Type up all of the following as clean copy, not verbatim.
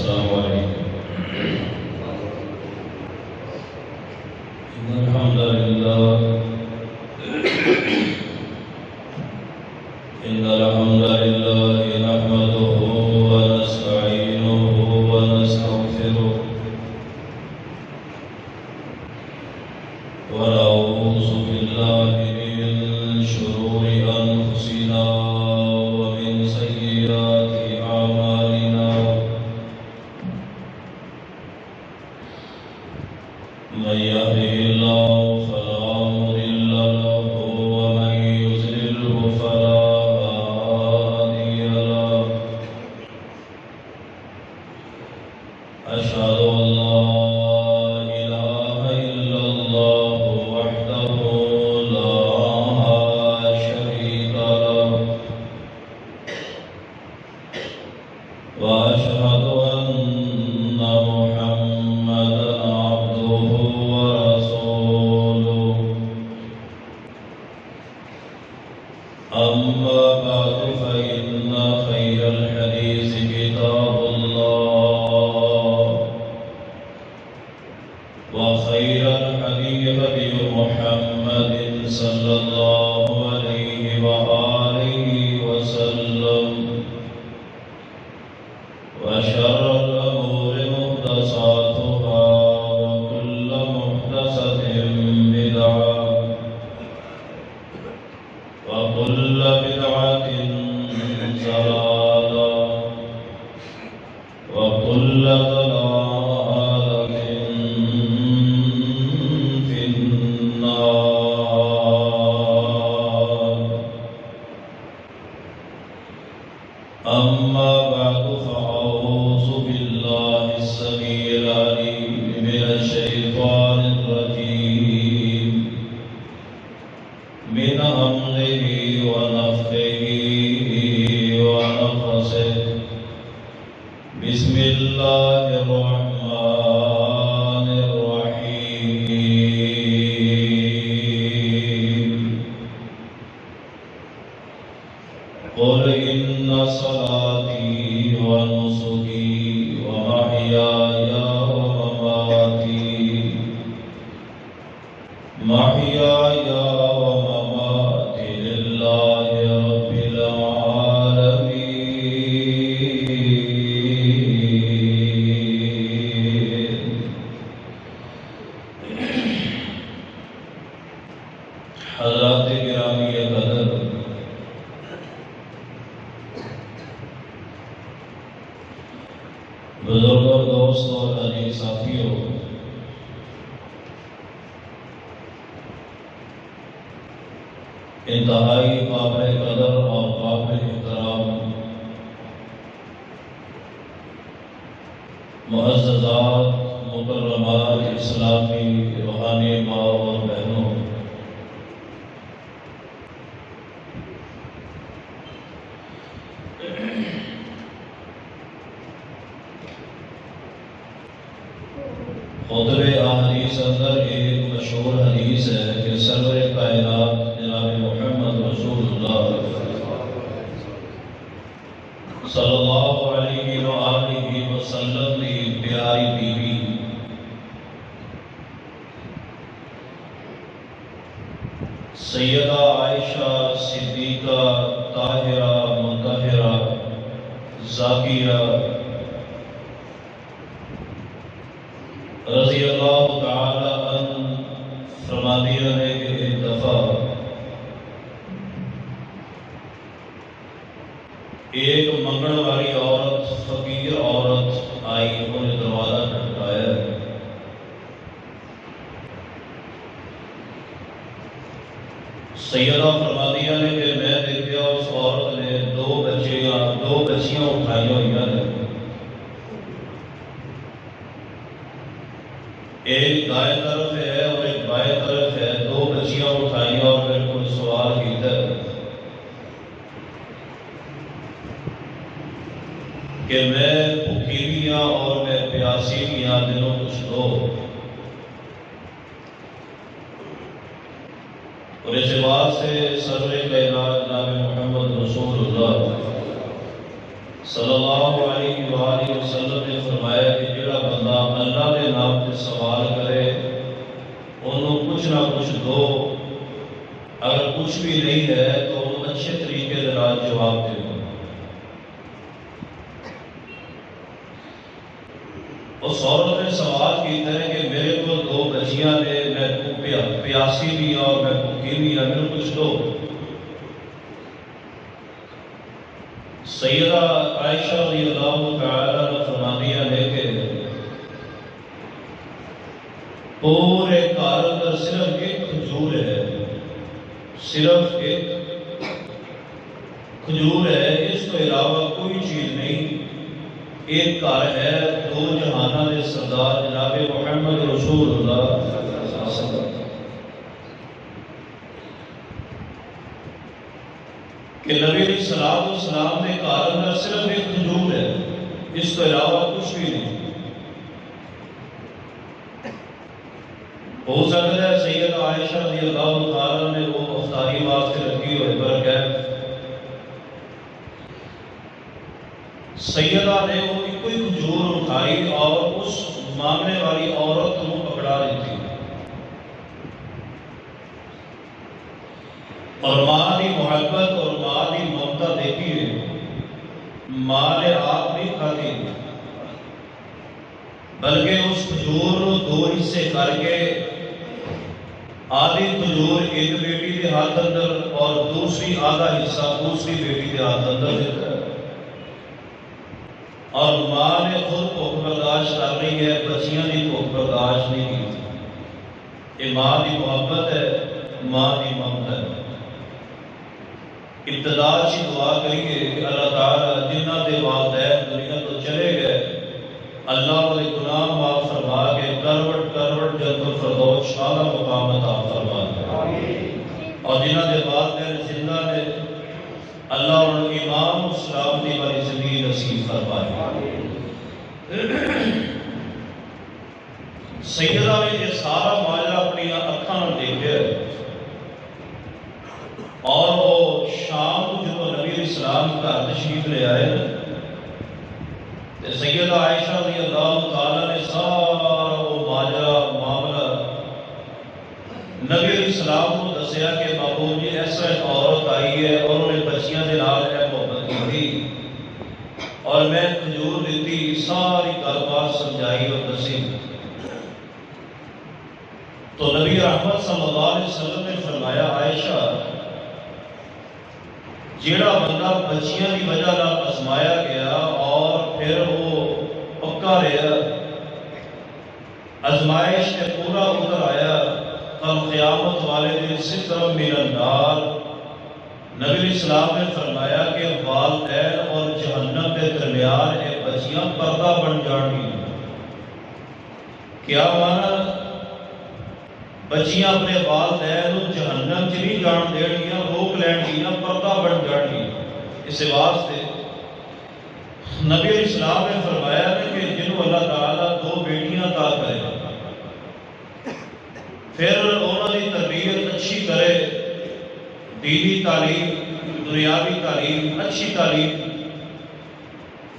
السلام علیکم۔ الحمد للہ ان الحمد للہ نحمده ونستعینه ونستغفره ونعوذ باللہ من شرور انفسنا ومن سیئات اعمالنا من يهده الله فلا مضل له ومن يضلله فلا هادي له أشهد أن لا إله إلا الله وحده لا شريك له وأشهد أن محمدا عبده ورسوله أما بعد فإن خير الحديث كتاب الله وخير الهدي هدي محمد صلى الله عليه وآله وسلم وشر الأمور محدثاتها وكل محدثة بدعة وكل بدعة ضلالة وكل ضلالة في النار. أما بعد فأعوذ بالله السميع العليم من الشيطان الرجيم من همزه ونفخه ونفثه. بسم الله الرحمن الرحيم. قل إن صلاتي ونسكي ومحياي ومماتي لله رب العالمين. حضرات گرامی قدر، بزرگوں، دوستوں اور عزیز ساتھیوں، انتہائی قابل قدر اور قابل احترام معززات، مکرمات، اسلامی روحانی ماں اور بہنوں، خطبہ احادیث اندر ایک مشہور حدیث ہے کہ سرور کائنات جناب محمد رسول اللہ صلی اللہ علیہ وآلہ وسلم کی پیاری بیوی سیدہ عائشہ صدیقہ طاہرہ مطہرہ زاکیہ رضی اللہ تعالی عنہ فرماتی ہے کہ ایک دفعہ ایک منگن والی عورت، فقیر عورت آئی، انہوں نے دروازہ کھٹکھٹایا. سیدہ فرماتی ہیں کہ میں دیکھا اس عورت نے دو بچیاں اٹھائی ہوئی ہیں، ایک دائیں طرف ہے اور ایک بائیں طرف ہے. دو بچیاں اٹھائی اور میرے کو سوال کیتا ہے کہ میں بھوکی بھی ہاں اور میں پیاسی بھی ہاں، دنوں کچھ دو. اور اس بات سے سرور کائنات جناب محمد رسول اللہ صلی اللہ علیہ وآلہ وسلم نے فرمایا کہ جڑا بندہ اللہ کے نام سے سوال کرے انہوں کچھ نہ کچھ دو، اگر کچھ بھی نہیں ہے تو انہوں اچھے طریقے سے جواب دے دو۔ اس عورت نے سوال کیتا ہے کہ میرے کو دو بچیاں نے، میں پیاسی بھی ہوں اور میں بھوکی بھی ہوں، میرے کچھ دو۔ سیدہ عائشہ رضی اللہ تعالیٰ عنہ فرماتی ہے کہ پورے گھر اندر صرف ایک کھجور ہے، صرف ایک کھجور ہے، اس کے علاوہ کوئی چیز نہیں۔ ایک گھر ہے دو جہانہ دے سردار جناب محمد رسول اللہ صلی اللہ علیہ وسلم کہ نبی علیہ السلام نے گھر اندر صرف ایک کھجور ہے، اس کے علاوہ کچھ بھی نہیں۔ ہو سکتا ہے سیدہ عائشہ رضی اللہ تعالیٰ نے وہ افطاری واسطے رکھی ہوئے برکت، سیدہ نے وہ کوئی کھجور اٹھائی اور اس مانگنے والی عورت کو پکڑا دیتی اور ماں کی محبت اور ماں کی ممتا دیکھیے، ماں نے آپ نہیں کھاتی بلکہ اس کھجور کو دو حصے کر کے آدھی کھجور ایک بیٹی کے ہاتھ اندر اور دوسری آدھا حصہ دوسری بیٹی کے ہاتھ اندر دیتا ہے، اور ماں نے خود بھوک برداشت کر رہی ہے، بچیاں کی بھوک برداشت نہیں کی۔ یہ ماں کی محبت ہے، ماں کی ممتا ہے۔ ابتدا سے دعا کریے کہ اللہ تعالیٰ جنہ دے والدین دنیا تو چلے گئے، اللہ کے گناہ معاف فرما کے کروٹ کروٹ جنت الفردوس اعلیٰ مقام عطا فرما دے، اور جنہ دے والدین زندہ نے اللہ ان ایمان و سلامتی والی زندگی نصیب فرمائے۔ سیدہ نے یہ سارا ماجرا اپنی اکھاں دیکھے اور وہ شام کو جب نبی علیہ السلام کا تشریف لے آئے تو سیدہ عائشہ رضی اللہ تعالیٰ نے سارا وہ ماجرا معاملہ نبی علیہ السلام کو دسیا کہ محبوب جی ایسا ایک عورت آئی ہے اور انہیں بچیاں دے نال ہے محبت کی تھی اور میں کھجور دیتی، ساری کاروبار سمجھائی اور دسی تو نبی رحمت صلی اللہ علیہ وسلم نے فرمایا عائشہ جیڑا بندہ بچیاں کی وجہ نہ آزمایا گیا اور پھر وہ پکا رہا، آزمائش نے پورا اتر آیا، کل قیامت والے دن ستر من النار، نبی علیہ السلام نے فرمایا کہ والدین اور جہنم کے درمیان ایک بچیاں پردہ بن جانی۔ کیا مانا؟ بچیاں اپنے والدین جہنم چ نہیں جان دینگیاں، روک لین گیاں، پردہ بن جانی۔ اس واسطے نبی علیہ السلام نے فرمایا کہ جنہوں اللہ تعالیٰ دو بیٹیاں عطا کرے پھر انہوں کی تربیت اچھی کرے، دینی تعلیم، دنیاوی تعلیم، اچھی تعلیم،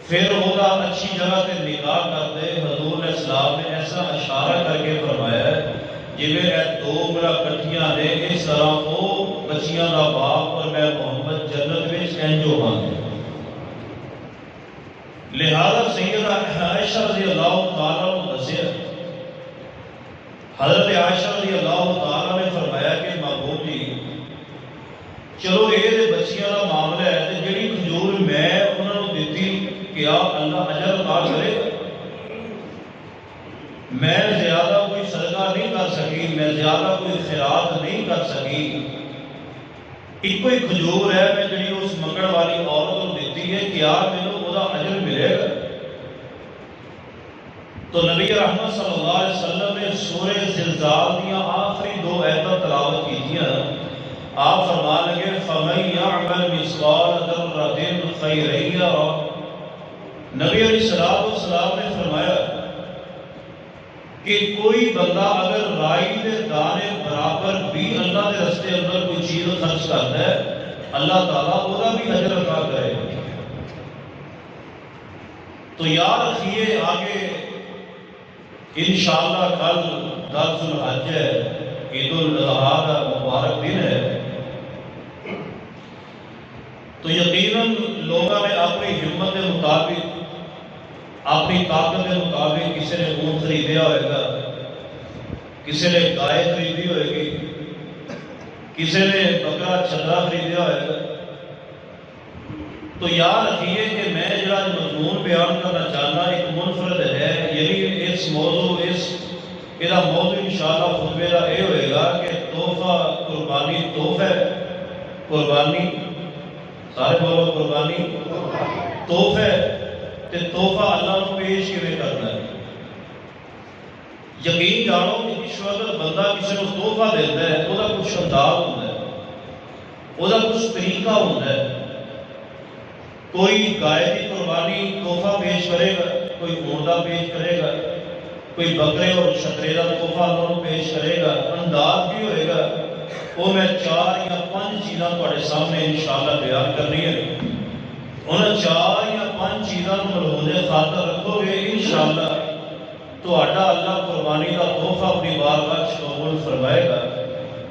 پھر وہ اچھی جگہ سے نکاح کر دے۔ حضور علیہ السلام نے ایسا اشارہ کر کے فرمایا ہے جی اے دو میرا کٹھیاں نے اس طرح وہ بچیاں دا باپ اور میں محمد جنت میں انجو ہاں دے۔ لہذا سیدہ عائشہ رضی اللہ تعالیٰ کو دسیا، حضرت عائشہ رضی اللہ تعالیٰ نے فرمایا کہ محبوب جی چلو یہ بچیاں دا معاملہ ہے تو جڑی کھجور میں انہوں نے دیتی کیا اللہ اجر عطا کرے؟ میں زیادہ کوئی صدقہ نہیں کر سکی، میں زیادہ کوئی خیرات نہیں کر سکی، ایک کوئی کھجور ہے میں جڑی اس منگڑ والی عورت کو دیتی ہے، کیا میں وہ دا اجر ملے گا؟ تو نبی رحمت صلی اللہ علیہ وسلم نے سورہ زلزال دیا آخری دو آیتیں تلاوت کیجئے۔ آپ فرما لگے فَمَن يَعْمَلْ مِثْقَالَ ذَرَّةٍ خَيْرًا يَرَهُ۔ نبی علیہ السلام نے فرمایا کہ کوئی بندہ اگر رائی دے دانے برابر بھی اللہ کے رستے اندر کوئی چیز خرچ کرتا ہے، اللہ تعالیٰ وہ بھی اجر عطا کرے۔ تو یاد رکھیے آگے انشاءاللہ کل 10 ذوالحج ہے، عید الاضحیٰ کا مبارک دن ہے۔ تو یقیناً لوگوں نے اپنی ہمت کے مطابق، اپنی طاقت کے مطابق کسی نے اونٹ خریدیا ہوئے گا، کسی نے گائے خریدی ہوئے گی، کسی نے بکرا چھترا خریدیا ہوئے گا۔ تو یاد رکھیے کہ میں جڑا مضمون بیان کرنا چاہنا ایک منفرد ہے، یعنی اس موضوع یہ موضوع انشاءاللہ خطبے کا یہ ہوئے گا کہ تحفہ قربانی، تحفہ قربانی، سارے بولو قربانی تحفہ، تے تحفہ اللہ کو پیش کیویں کرنا ہے۔ یقین جانو کہ اس وقت بندہ کسی کو تحفہ دیتا ہے وہ کچھ انداز ہوتا ہے، وہ کچھ طریقہ ہوتا ہے۔ کوئی گائے کی قربانی تحفہ پیش کرے گا، کوئی اونٹا پیش کرے گا، کوئی بکرے اور چھترے کا تحفہ اللہ پیش کرے گا، انداز بھی ہوئے گا۔ وہ میں 4 یا 5 چیزاں تھوڑے سامنے انشاءاللہ بیان کرنی ہے۔ انہیں 4 یا 5 چیزاں ملحوظ خاطر رکھو گے انشاءاللہ تو اللہ قربانی کا تحفہ اپنی بارگاہ قبول فرمائے گا۔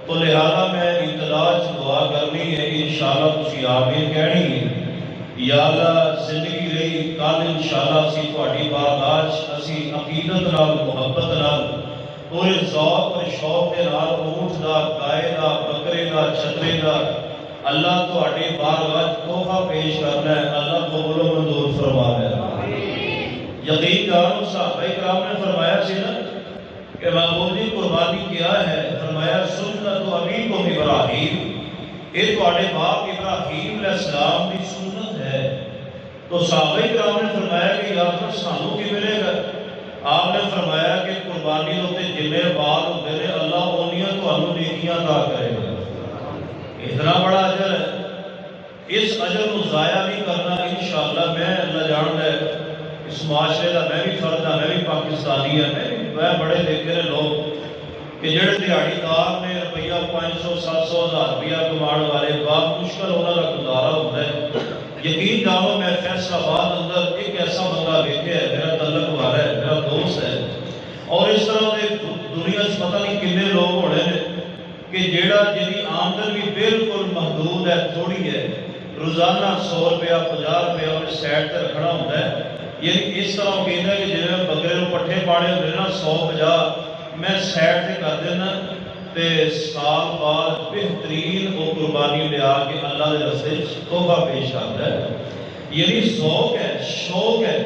تو لہذا میں ابتدا دعا کرنی ہے، انشاءاللہ تسی آمین کہنی ہے۔ یا اللہ زندگی رہی کل انشاءاللہ اسی تہاڈی بارگاہ اسی عقیدت نال، محبت نال، پورے ذوق اور شوق کے نال اونٹ دا، گائے دا، بکرے دا، چھترے دا اللہ تہاڈی بارگاہ تحفہ پیش کرنا ہے۔ اللہ قبول و منظور فرما ہے۔ یقین جانو صحابہ کرام نے فرمایا سی نا کہ محبوب جی قربانی کیا ہے؟ فرمایا سنت ابیکم ابراہیم، یہ تہاڈے باپ ابراہیم علیہ السلام کی سنت ہے۔ تو صحابہ کرام نے فرمایا کہ یا پھر سانوں کی ملے گا؟ آپ نے فرمایا کہ قربانی ہوتے جنے بال ہوتے ہیں اللہ اونیاں تانوں نیکیاں عطا کرے گا۔ اتنا بڑا اجر ہے، اس اجر کو ضائع نہیں کرنا انشاءاللہ۔ میں اللہ جان ہے اس معاشرے کا میں بھی فرد ہاں، میں بھی پاکستانی ہوں، میں بڑے دیکھے لوگ کہ جڑے دیہڑی دار نے روپیہ 500 700 ہزار روپیہ کمان والے بات مشکل انہوں کا گزارا ہوتا ہے۔ یقین جانو میں فیصل آباد اندر ایک ایسا بندہ دیکھے ہے، میرا تعلق والا ہے، میرا دوست ہے، اور اس طرح کے دنیا سے پتہ نہیں کتنے لوگ ہونے ہیں کہ جیڑا جنی آمدن بھی بالکل محدود ہے، تھوڑی ہے، روزانہ 100 روپیہ 50 روپیہ اور سائڈ تے رکھنا ہوتا ہے۔ یعنی اس طرح کہنا ہے کہ جنہیں بکرے کو پٹھے پاڑے ہوتے ہیں نا 150 میں سائڈ تے کر دینا تے سال بعد بہترین وہ قربانی لے آ کے اللہ دے رستے تحفہ پیش کرتا ہے۔ یعنی ذوق ہے، شوق ہے۔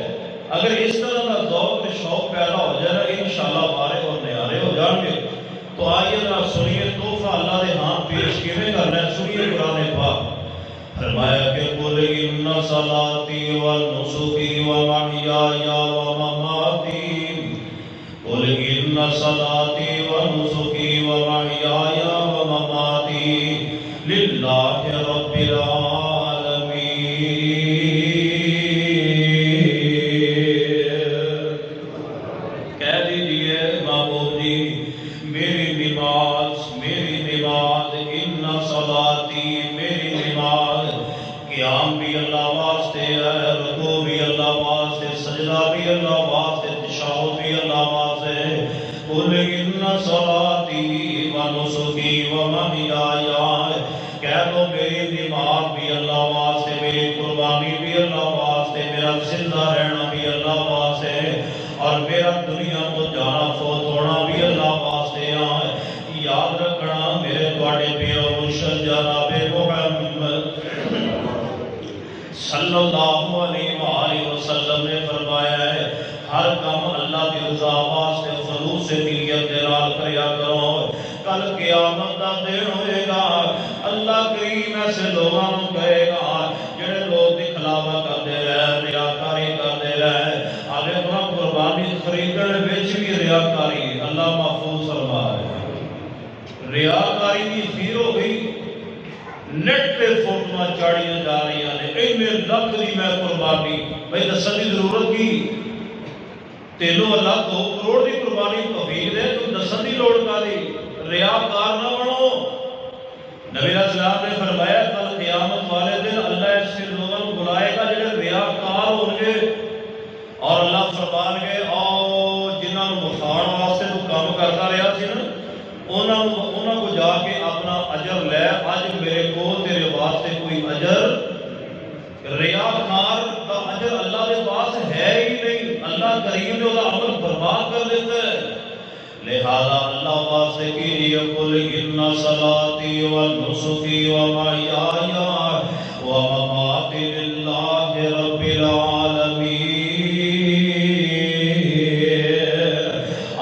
اگر اس طرح کا ذوق اور شوق پیدا ہو جائے نا انشاءاللہ بارے اور نیارے ہو جان گے۔ تو آئیے نا سنیے تحفہ اللہ دے ہاں پیش کیویں کرنا ہے، سنیے قرآن پاک۔ فرمایا کہ قل ان صلاتی و نسکی و محیای و مماتی، قل ان صلاتی و نسکی و محیای و مماتی للہ رب العالمین۔ کہہ دیجئے محبوب جی میری نماز ان صلاتی، میری نماز قیام بھی اللہ واسطے ہے، رکوع بھی اللہ واسطے، سجدہ بھی اللہ واسطے، تشہد بھی اللہ واسطے۔ قل ان صلاتی و نسکی و محیای، کہہ دو میری نماز بھی اللہ واسطے، میری قربانی بھی اللہ واسطے، میرا زندہ رہنا بھی اللہ واسطے، اور میرا دنیا کو جانا فوت ہونا بھی اللہ واسطے ہے۔ یاد رکھنا میرے تواڈے پیو مرشد جناب محمد صلی اللہ علیہ وآلہ وسلم نے فرمایا ہے ہر کام اللہ کی رضا واسطے خلوص نیت کے نال کریا کرو، کل قیامت دا دن ہوئے گا، اللہ کریم ایسے لوگوں کو کہے گا جڑے لوگ دکھلاوا کرتے رہے، ریاکاری کرتے رہے، آگے اپنا قربانی خریدن وچ بھی ریاکاری اللہ محفوظ فرمائے۔ ریاکاری کی پھیر ہو گئی، نیٹ پہ فوٹوਆਂ چاڑیاں جا رہی ہیں، اینے لکھ دی میں قربانی، بھئی دسن دی ضرورت کی؟ تینوں اللہ 2 کروڑ دی قربانی توفیق دے، تو دسن دی لوڑ کا دی؟ ریاکار نہ بنو۔ نبی علیہ السلام نے فرمایا کل قیامت والے دن اللہ ایسے لوگوں کو بلائے گا جڑے ریاکار ہوں گے، فرمان گئے آؤ جنہوں مخاؤ واسطے تو کام کرتا رہا سی نا انہوں کو جا کے اپنا اجر لے اج میرے کو تیرے واسطے کوئی اجر ریاکار کا اجر اللہ کے پاس ہے ہی نہیں اللہ کریم نے وہ عمل برباد کر دیتا ہے لہذا اللہ واسطے کیجیے قل ان صلاتی و نسکی و محیایا و مماتی للہ رب العالمین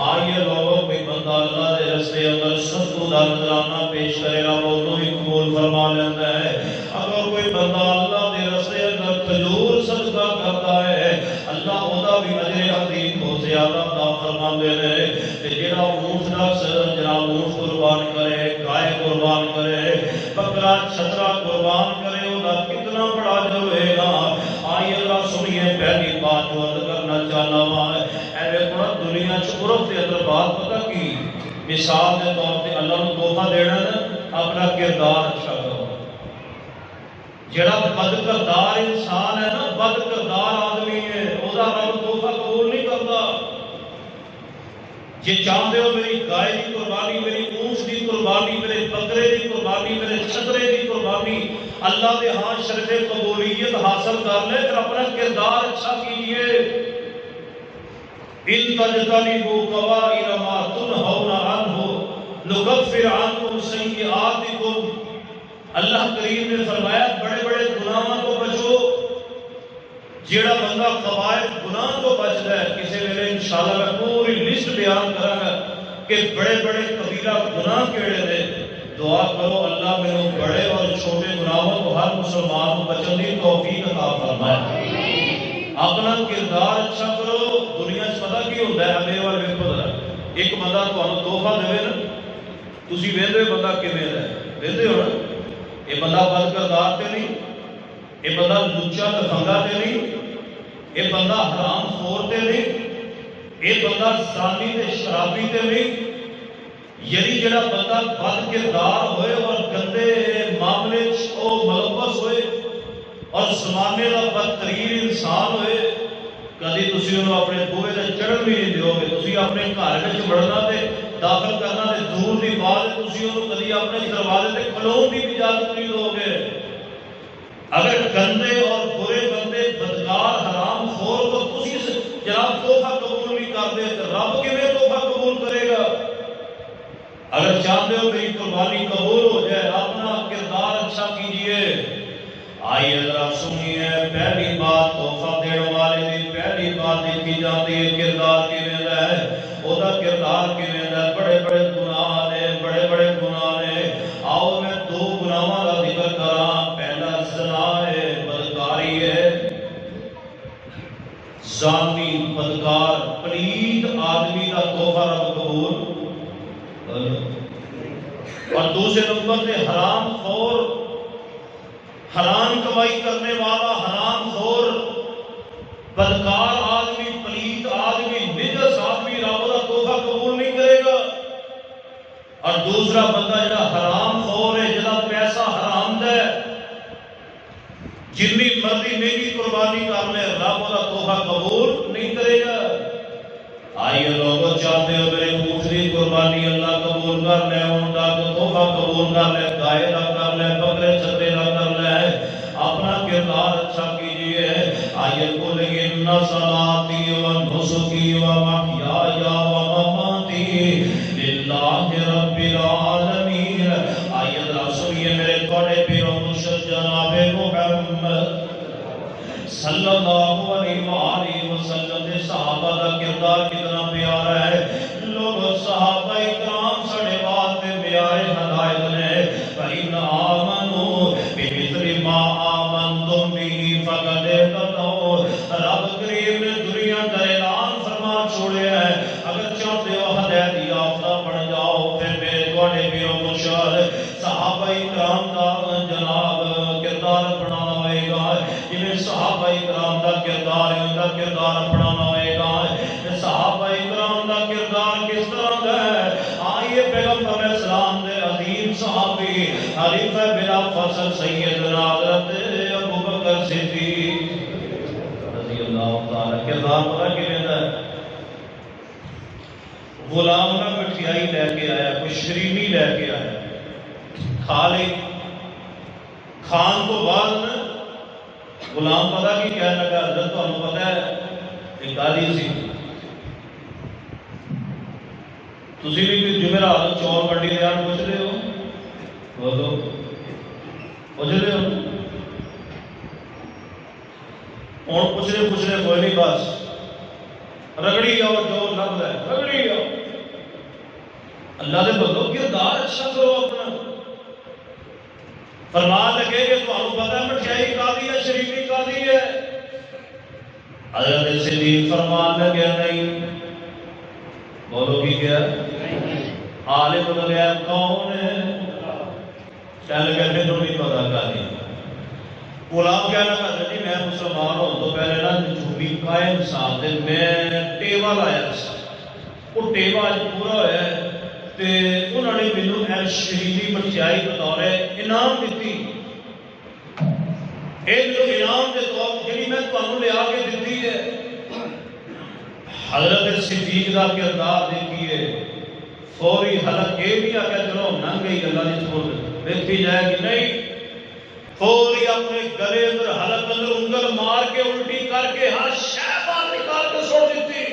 آئیے لوگوں کوئی بندہ اللہ دے رستے اگر ستو دا نظرانہ پیش کرے گا وہ تو ہی قبول فرما لیتا ہے اگر کوئی بندہ اللہ دے رستے اگر کھجور صدقہ کرتا ہے اللہ خدا بھی اجر عظیم کو زیادہ عطا فرما دے رہے جڑا اونٹ نفس جناب اونٹ قربان کرے گائے قربان کرے بکرا چھترا قربان کرے وہ کتنا بڑا اجر ہوئے گا آئیے اللہ سنیے پہلی بات جو عرض کرنا چاہنا ہے اے بڑا دنیا عرف کے اندر بات پتہ کی مثال کے طور پہ اللہ کو تحفہ دینا ہے اپنا کردار اچھا کرو جڑا بد کردار انسان ہے نا بد کردار آدمی ہے وہ رب تحفہ قبول نہیں کرتا جی چاہتے ہو میری گائے کی قربانی میری اونٹ کی قربانی میرے بکرے کی قربانی میرے چھترے کی قربانی اللہ کے ہاں شرف قبولیت حاصل کر لے پھر اپنا کردار اچھا کیجیے ان تجتنبوا کبائر ما تنہون عنہ نکفر عنکم سیئاتکم اللہ کریم نے فرمایا بڑے بڑے گناہوں کو بچو جیڑا بندہ قبائل گناہ کو بچتا ہے کسی ویلے انشاءاللہ میں پوری لسٹ بیان کروں گا کہ بڑے بڑے کبیرہ گناہ کیڑے دے دعا کرو اللہ میرے بڑے اور چھوٹے گناہوں کو ہر مسلمان کو بچن دی توفیق عطا فرمائے اپنا کردار اچھا کرو دنیا سے پتہ کی ہوتا ہے میرے والے ویکھو ذرا ایک بندہ تمہیں تحفہ دے نا تسی ویندے بندہ کیویں دا ہے ویندے ہو نا یہ بندہ بد کردار تے نہیں یہ بندہ لچا لفنگا تے نہیں یہ بندہ حرام خور تے نہیں یہ بندہ زانی تے شرابی تے نہیں یعنی جڑا بندہ بد کردار ہوئے اور گندے معاملے ملوث ہوئے اور زمانے کا بدترین انسان ہوئے کدی تسی انہوں اپنے بوئے تے چڑھن بھی نہیں دیو گے تسی اپنے گھر وچ وڑنا تے داخل کرنا تے دور دی بات تسی انہوں کدی اپنے دروازے تے کھلون دی اجازت نہیں دو گے اگر گندے اور برے بندے بدکار حرام خور کو تسی جناب تحفہ قبول نہیں کرتے تو رب کیویں تحفہ قبول کرے گا اگر چاہتے ہو میری قربانی قبول ہو جائے اپنا کردار اچھا کیجئے آئیے ذرا سنیے پہلی بات تحفہ دینے والے دی پہلی بات دیکھی جاتی ہے کردار کیویں ہے اودا کردار کیویں ہے بڑے بڑے گناہ نے بڑے بڑے گناہ نے آؤ میں دو گناہاں کا ذکر کراں پہلا زنا ہے بدکاری ہے زانی بدکار پلید آدمی کا تحفہ رب قبول اور دوسرے نمبر پہ حرام خور حرام کمائی کرنے والا حرام خور بدکار آدمی پلید آدمی نجس آدمی رب کا تحفہ قبول نہیں کرے گا اور دوسرا بندہ جڑا حرام خور ہے جڑا پیسہ حرام دے جتنی مرضی مہنگی قربانی کر لے رب کا تحفہ قبول نہیں کرے گا آئیے لوگوں چاہتے ہو میرے دوسری قربانی اللہ قبول کر لے ان کا تحفہ قبول کر لے گائے کا کر لے بکرے چھترے کا کر لے اپنا کردار اچھا کیجئے آئیے قل ان صلاتی و نسکی و محیای و مماتی للہ رب العالمین آئیے ذرا سنیے میرے بڑے پیر و مرشد جناب محمد صلی اللہ علیہ وسلم دے صحابہ دا کردار کتنا پیارا ہے لوگ صحابہ اکرام سڑے بات میں پیارے ہدایت نے فَإِنْ آمَنُوا بِمِثْلِ مَا آمَنْتُمْ بِهِ فَقَدْ اهْتَدَوْا رب کریم نے دنیا کا اعلان فرما چھوڑے ہے اگر چاہتے ہو ہدایت یافتہ بن جاؤ پھر میرے تواڈے پیر و مرشد صحابہ اکرام دا جناب کردار بنانا ہوئے گا جنہیں صحابہ اکرام دا کردار ہے ان کا کردار اپنانا ہوئے گا صحابہ اکرام دا کردار کس طرح کا ہے آئیے پیغمبر علیہ السلام دے عظیم صحابی خلیفہ بلا فصل سیدنا حضرت ابو بکر صدیق رضی اللہ تعالی کردار پتہ کیویں دا غلام نہ مٹھیائی لے کے آیا، کوئی شرینی لے کے آیا، کھا لی۔ کھان تو بعد نا غلام پتا کی کہنے لگا، حضرت تمہیں پتا ہے ایک گالی سی، تسی بھی جمعرات چور منڈی دے آن پوچھ رہے ہو، بولو پوچھ رہے ہو، اور پوچھ رہے کوئی نہیں، بس رگڑی آؤ جو لفظ ہے رگڑی آؤ۔ اللہ دے بندو کردار اچھا کرو اپنا، فرمان لگے کہ تمہیں پتا ہے مٹھائی قاضی ہے، شریفی قاضی ہے۔ حضرت صدیق فرمان لگے نہیں، بولو کی کیا عالم الغیب کون ہے؟ چل گئے پھر نہیں پتا قاضی۔ غلام کہنا کہ جی میں مسلمان ہوں تو پہلے نا جھوٹی قائم صاحب دے میں ٹیوا لایا سا، وہ ٹیوا پورا ہوا ہے تے انہوں نے مینوں اے شریفی مٹھائی بطور انعام دیتی، اے مینوں انعام دے طور جڑی میں تانوں لے آ کے دیتی ہے۔ حضرت صدیق دا کردار دیکھیے، فوری حلق یہ بھی آ کے چلو ننگ گئی اللہ دی سپرد دیکھی جائے کہ نہیں، فوری اپنے گلے اندر حلق اندر انگل مار کے الٹی کر کے ہر شے باہر نکال کے چھوڑ دیتی،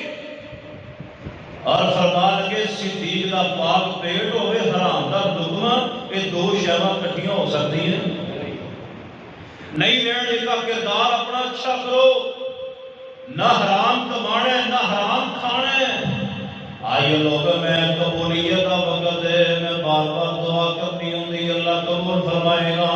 اور فرمان کے صدیق دا پاک پیٹ ہوئے حرام دا لقمہ، یہ دو شیواں کٹھیاں ہو سکتی ہیں نہیں۔ رہنے کا کردار اپنا اچھا کرو، نہ حرام کمانا ہے نہ حرام کھانا ہے۔ آئیے لوگ میں قبولیت کا وقت ہے، میں بار بار دعا کرنی ہوندی اللہ قبول فرمائے گا،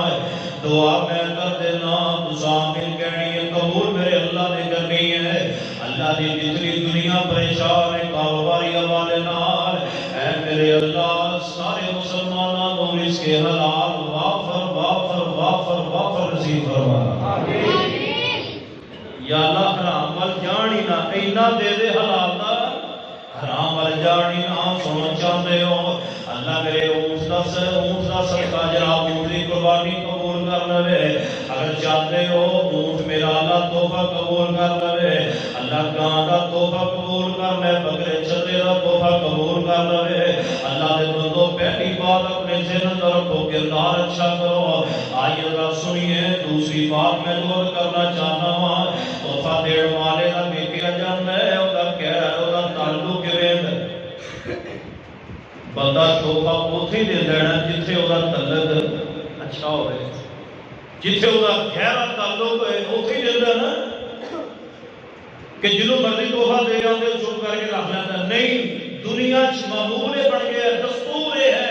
دعا میں کر دینا تسا آمین کہنی ہے، قبول میرے اللہ نے کرنی ہے۔ اللہ دی جتنی دنیا پریشان ہے کاروباری حوالے نال، اے میرے اللہ سارے مسلمانوں کو رزق حلال وافر وافر وافر وافر نصیب فرما، یا اللہ حرام وال جانی نہ اینا دے دے حلال دا، حرام وال جانی نہ سننا چاہتے ہو اللہ میرے اونٹ دا صدقہ جناب اونٹ دی قربانی قبول کر لے، اگر چاہتے ہو اونٹ میرا اللہ تحفہ قبول کر لے، اللہ گاں دا تحفہ قبول کر لے، بکرے چلے دا تحفہ قبول کر لے۔ اللہ دے بندو پہلی بات اپنے ذہن اندر رکھو، کردار اچھا کرو۔ آئیے ذرا سنیے دوسری بات میں جو کرنا چاہتا ہوں، تحفہ دین والے دا ویکھیا جاندا ہے او دا کہہ تعلق بندہ تحفہ اوتھے دے دینا جتھے وہ تعلق اچھا ہوئے، جتھے وہ گہرا تعلق ہے اوتھے دے دینا، کہ جنہوں مرضی تحفہ دے آتے چپ کر کے رکھ لیتا نہیں۔ دنیا معمول بن گیا، دستور ہے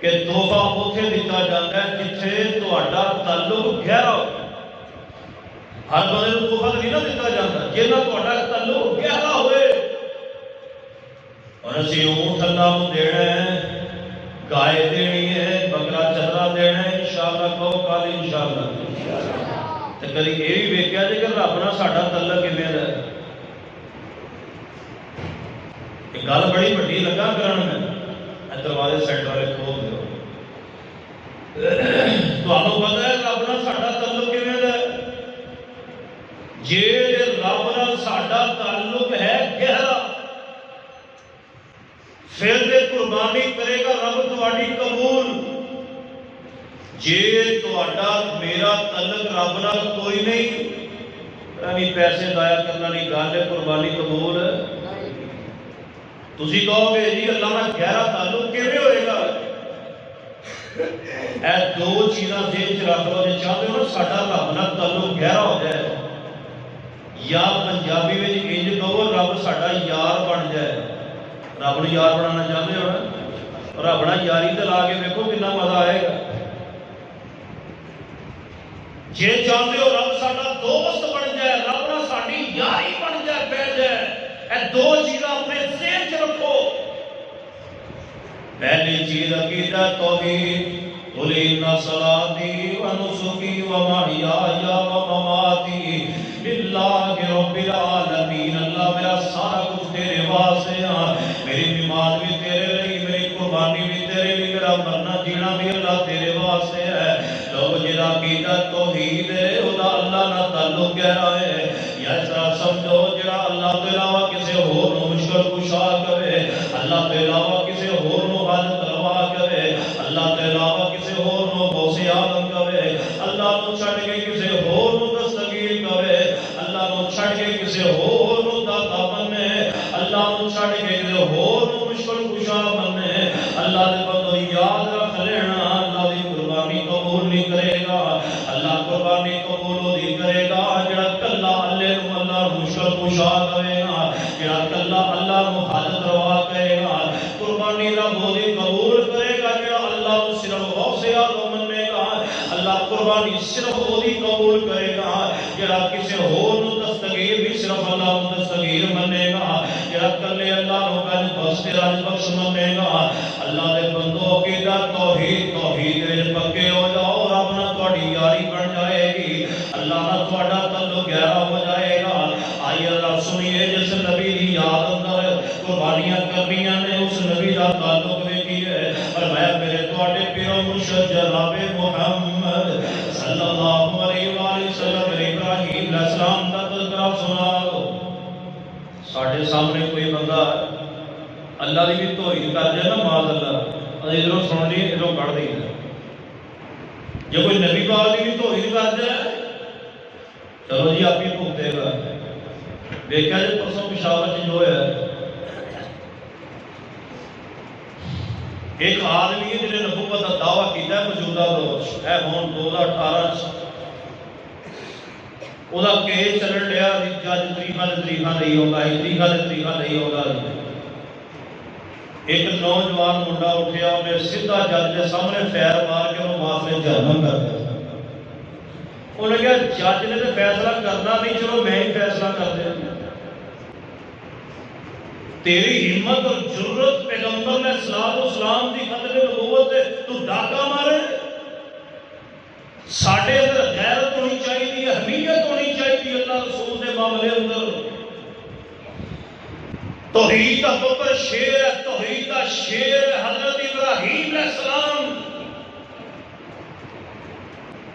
کہ تحفہ اوتھے دیتا جاتا ہے جتھے تہاڈا تعلق گہرا ہو۔ ہر بندے کو تحفہ نہیں نہ دیتا جاتا جنہاں تہاڈا تعلق گہرا ہوئے۔ اور اسی اونٹ اللہ کو دینا ہے، گائے دینی ہے، بکرا چرا دینا ہے، انشاءاللہ کہو کل انشاءاللہ۔ تو کدی یہ بھی ویکھیا جے کہ رب نال ساڈا تعلق کیویں ہے؟ یہ گل بڑی وڈی لگا کرن میں، دروازے سائڈ والے کھول دیو۔ تانوں پتہ ہے رب نال ساڈا تعلق کیویں ہے؟ جے رب نال ساڈا تعلق ہے گہرا، پھر تے قربانی کرے گا رب تہاڈی قبول۔ جے تہاڈا میرا تعلق رب نال کوئی نہیں پیسے ضائع کرنا نہیں، گل ہے قربانی قبول تسی کہو گے جی اللہ نال گہرا تعلق کیویں ہوئے گا؟ اے دو چیزاں ذہن چ رکھ لو، جے چاہتے ہو نا ساڈا رب نال تعلق گہرا ہو جائے، یا پنجابی میں انج کہو رب ساڈا یار بن جائے۔ رب نے یار بنانا چاہتے ہو نا، رب نال یاری تے لا کے دیکھو کتنا مزہ آئے گا۔ جے چاہتے ہو رب ساڈا دوست بن جائے، رب نال ساڈی یاری بن جائے، پہ جائے، اے دو چیزاں اپنے ذہن چ رکھو۔ پہلی چیز عقیدہ توحید، قل ان صلاتی و نسکی و محیای و مماتی للہ رب العالمین۔ اللہ میرا سارا کچھ تیرے واسطے ہے، میری نماز بھی تیرے لیے، میری قربانی بھی تیرے لیے، میرا مرنا جینا بھی اللہ تیرے واسطے ہے۔ لوگ جہاں عقیدہ توحید ہے وہ اللہ نہ تعلق گہرا ہے، یا اس طرح سمجھو جہاں اللہ کے علاوہ کسی ہور نو مشکل کشا کرے چھڑ کے کسی ہور نو دستگیر کرے، اللہ نو چھڑ کے کسی ہور نو داتا بنے، اللہ نو چھڑ کے کسی ہور نو مشکل کشا بنے، اللہ دے بندو یاد رکھ لینا اللہ دی قربانی قبول نہیں کرے گا، اللہ قربانی قبول نہیں کرے گا جڑا کلا اللہ نو اللہ مشکل کشا کرے گا، جڑا کلا اللہ نو حاجت روا کرے گا، قربانی رب دی قبول کرے گا جڑا اللہ نو صرف غوث اعظم منے گا، اللہ قربانی صرف وہی قبول کرے گا جڑا کسی ہور نو دستگیر بھی صرف اللہ نو دستگیر منے گا، جڑا کلے اللہ نو گنج بخش راج بخش منے گا۔ اللہ دے بندو عقیدہ توحید وچ پکے ہو جاؤ، رب نال تہاڈی یاری بن جائے گی، اللہ نال تہاڈا تعلق گہرا ہو جائے گا۔ آئیے اللہ سنیے جس نبی دی یاد اندر قربانیاں کرنیاں نے اس نبی دا تعلق ویکھیے، فرمایا میرے تہاڈے پیرو مرشد جناب محمد صلی اللہ علیہ وآلہ وسلم ابراہیم علیہ السلام دا تذکرہ سنا دو۔ ساڈے سامنے کوئی بندہ اللہ دی بھی توہین کر دے نا، معاذ اللہ، ادھروں سن لی ادھروں پڑھ دی، جے کوئی نبی پاک دی بھی توہین کر دے چلو جی آپ ہی بھگتے گا۔ دیکھا جی پرسوں پشاور جو ہے ایک آدمی ہے جنہیں نبوت کا دعویٰ کیتا ہے موجودہ دور ہے ہون 2018 وہ دا کیس چلن لیا جج طریقہ نہیں ہوگا، طریقہ نہیں ہوگا۔ ایک نوجوان منڈا اٹھیا انہیں سیدھا جج کے سامنے فیر مار کے انہوں معافی جہنم کر دیا۔ انہوں نے کہا جج نے تو فیصلہ کرنا نہیں، چلو میں ہی فیصلہ کر دیا۔ تیری ہمت اور جرت پیغمبر نے اسلام دی ختم نبوت ہے، تو ڈاکہ مارے؟ ساڑھے اندر غیرت ہونی چاہیے، اہمیت ہونی چاہیے اللہ رسول دے معاملے اندر۔ توحید کا بکر شیر ہے، توحید کا شیر ہے حضرت ابراہیم علیہ السلام۔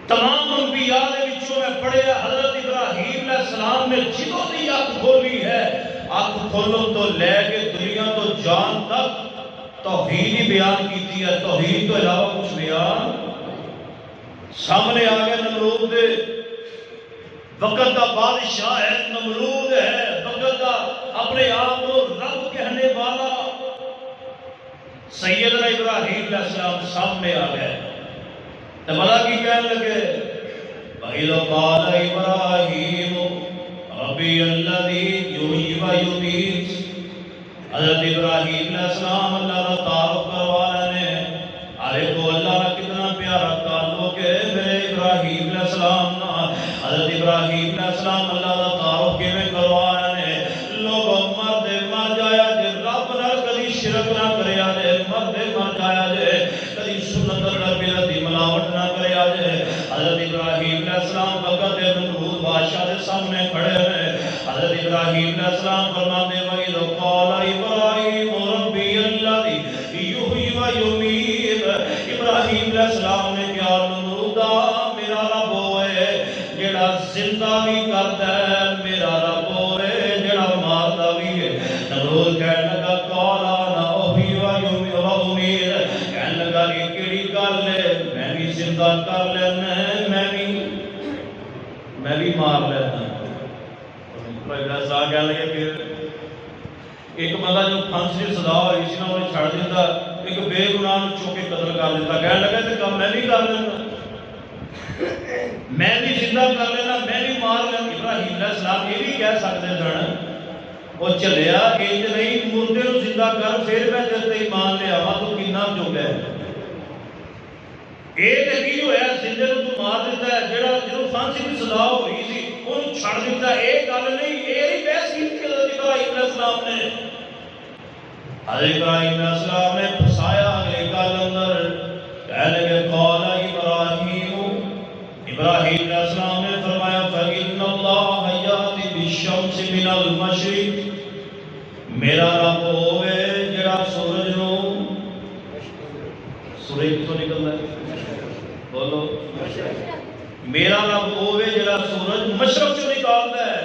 تمام انبیاء دے وچوں میں پڑھے حضرت ابراہیم علیہ السلام نے جدوں دی آنکھ کھولی ہے، آنکھ کھولوں تو لے کے دنیا تو جان تک توحید ہی بیان کیتی ہے، توحید تو علاوہ کچھ بیان۔ سامنے آگے نمرود دے وقت دا بادشاہ ہے، نمرود ہے وقت دا اپنے آپ کو رب کہنے والا، سیدنا ابراہیم علیہ السلام سامنے آ گئے تو بلا کی کہنے لگے وَإِذْ قَالَ إِبْرَاهِيمُ رَبِّيَ الَّذِي يُحْيِي وَيُمِيتُ۔ حضرت ابراہیم علیہ السلام اللہ کا تعارف کروا رہے ہیں، ارے کو اللہ کا کتنا پیارا تعلق ہے میرے ابراہیم علیہ السلام نا۔ حضرت ابراہیم علیہ السلام اللہ کا تعارف کیویں کروا رہے ہیں؟ لوگوں مرد مر جایا جے رب نال کبھی شرک نہ کریا جے، مرد مر جایا جے کبھی سنت اندر بدعت دی ملاوٹ نہ کریا جے۔ حضرت ابراہیم علیہ السلام وقت نمرود بادشاہ دے سامنے کھڑے ہیں، حضرت ابراہیم علیہ السلام فرماتے وَإِذْ قَالَ إِبْرَاهِيمُ رَبِّيَ الَّذِي يُحْيِي وَيُمِيتُ۔ ابراہیم علیہ السلام نے کیا نمرودا میرا رب ہوئے جڑا زندہ بھی کرتا ہے، میرا رب ہوئے جڑا مارتا بھی ہے۔ نمرود کہنے لگا قَالَ أَنَا أُحْيِي وَأُمِيتُ، کہنے لگا یہ کیڑی گل ہے، میں بھی زندہ کر لینا ہے، میں بھی مار لینا ہے۔ ایسا کہنے لگے پھر ایک بندہ جو پھانسی کی سزا ہوئی سی نا انہیں چھڑ دیتا، ایک بے گناہ نو چوک کے قتل کر دیتا، کہنے لگا کہ کام میں بھی کر لینا، میں بھی زندہ کر لینا، میں بھی مار لینا۔ ابراہیم علیہ السلام یہ بھی کہہ سکتے سن، وہ چلیا انج نہیں مردے نو زندہ کر پھر میں تیرے تے ایمان لے آواں، تو کنا چوک ہے یہ کی ہویا زندے نو تو مار دیتا ہے، جڑا جدوں پھانسی کی سزا ہوئی سی انہوں چھڑ دیتا ہے، ایک گل نہیں، یہ بحث کی حضرت ابراہیم علیہ السلام نے۔ حضرت ابراہیم علیہ السلام نے پھسایا اگلی گل اندر، کہنے لگے قال ابراہیم علیہ السلام نے فرمایا فَإِنَّ اللَّهَ يَأْتِي بِالشَّمْسِ مِنَ الْمَشْرِقِ، میرا رب ہوئے جڑا سورج نو، سورج تو نکلتا ہے بولو، میرا رب ہوئے جڑا سورج مشرق سے نکالتا ہے،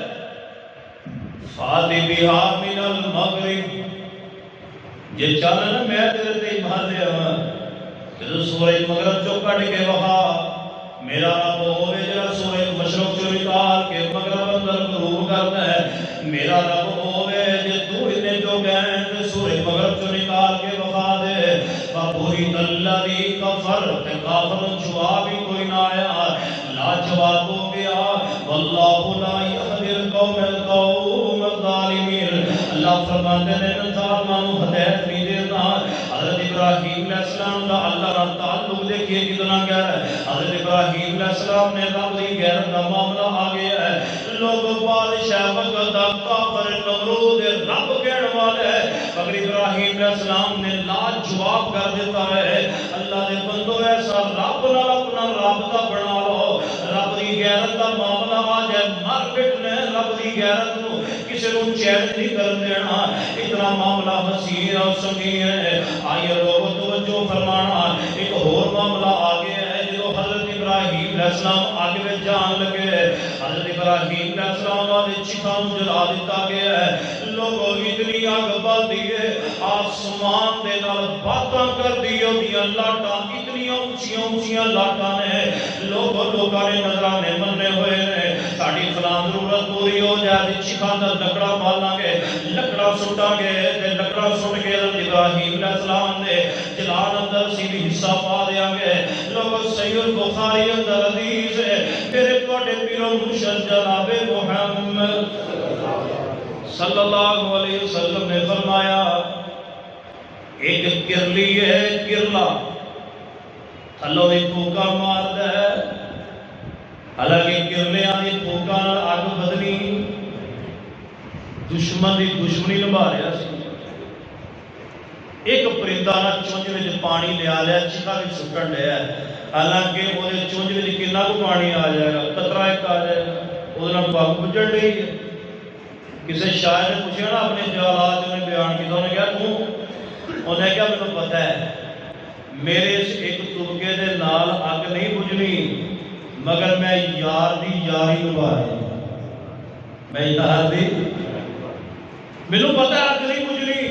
فَاتِ بِهَا مِنَ الْمَغْرِبِ، یہ چاہنا نا میں تیرے تے ایمان لے آواں، جدوں سورج مغرب چوں کٹ کے وہا، میرا رب ہوئے جڑا میرا رب ہوے جے تو انہیں جو گئے سورج مغرب جو نکال کے بخا دے فَبُهِتَ الَّذِي كَفَرَ کافر جواب ہی کوئی نہ آیا لا جواب ہو گیا واللہ لا يهدي القوم الظالمین اللہ فرماتے ہیں ظالمانوں ہدایت نہیں دیتا حضرت ابراہیم علیہ السلام کا اللہ کا تعلق دیکھئے کتنا گیا ہے حضرت ابراہیم علیہ السلام نے رب دی غیرت کا معاملہ آ گیا ہے لوگ بادشاہ وقت دا کافر نمرود رب کہنے والے ہے مگر ابراہیم علیہ السلام نے لا جواب کر دیتا ہے اللہ نے بندو ایسا رب نہ اپنا رابطہ بنا لو رب دی غیرت کا معاملہ آ جائے مر پٹنے رب دی غیرت نو کسی نو چین نہیں کر دینا اتنا معاملہ حسین اور سنگین ہے آئیے لوگ توجہ فرمانا ایک اور معاملہ آگے ہے جو حضرت ابراہیم علیہ السلام آگے میں جان لگے حضرت ابراہیم علیہ السلام والے چکھان جلا دیتا گیا ہے لوگوں اتنی آگ بال دیئے آسمان دے نال باتاں کر دیئے دیا لاٹاں اتنی اونچیاں لاٹاں نے لوگوں نے نظرانے مننے ہوئے نے ساڑی فلان ضرورت پوری ہو جائے چکھان دا لکڑا مالا گے لکڑا سٹا گے لکڑا سٹ کے حضرت ابراہیم علیہ السلام نے جلال اندر سی بھی حصہ پا دیا گے لوگ سید بخاری اندر حدیث ہے میرے کوٹے پیرو مرشد جناب محمد صلی اللہ علیہ وسلم نے فرمایا ایک کرلی ہے کرلا اللہ ایک پھوکا مار ہے حالانکہ کرلے آنی پھوکا آگ بدنی دشمن دی دشمنی نبھا رہا سی ایک پرندہ نہ چونج میں پانی لیا لیا چکا بھی سٹن لیا حالانکہ وہ چونج میں کنا کو پانی آ جائے گا قطرہ ایک آ جائے گا وہ دن پاک بجڑ رہی ہے کسی شاعر نے پوچھا نا اپنے جوالات انہیں بیان کی تو انہیں کیا انہیں کیا میں پتہ ہے میرے اس ایک طبقے دے نال آگ نہیں بجھنی مگر میں یار دی یاری نبھا رہی میں یار دی میں نے پتہ ہے آگ نہیں بجھنی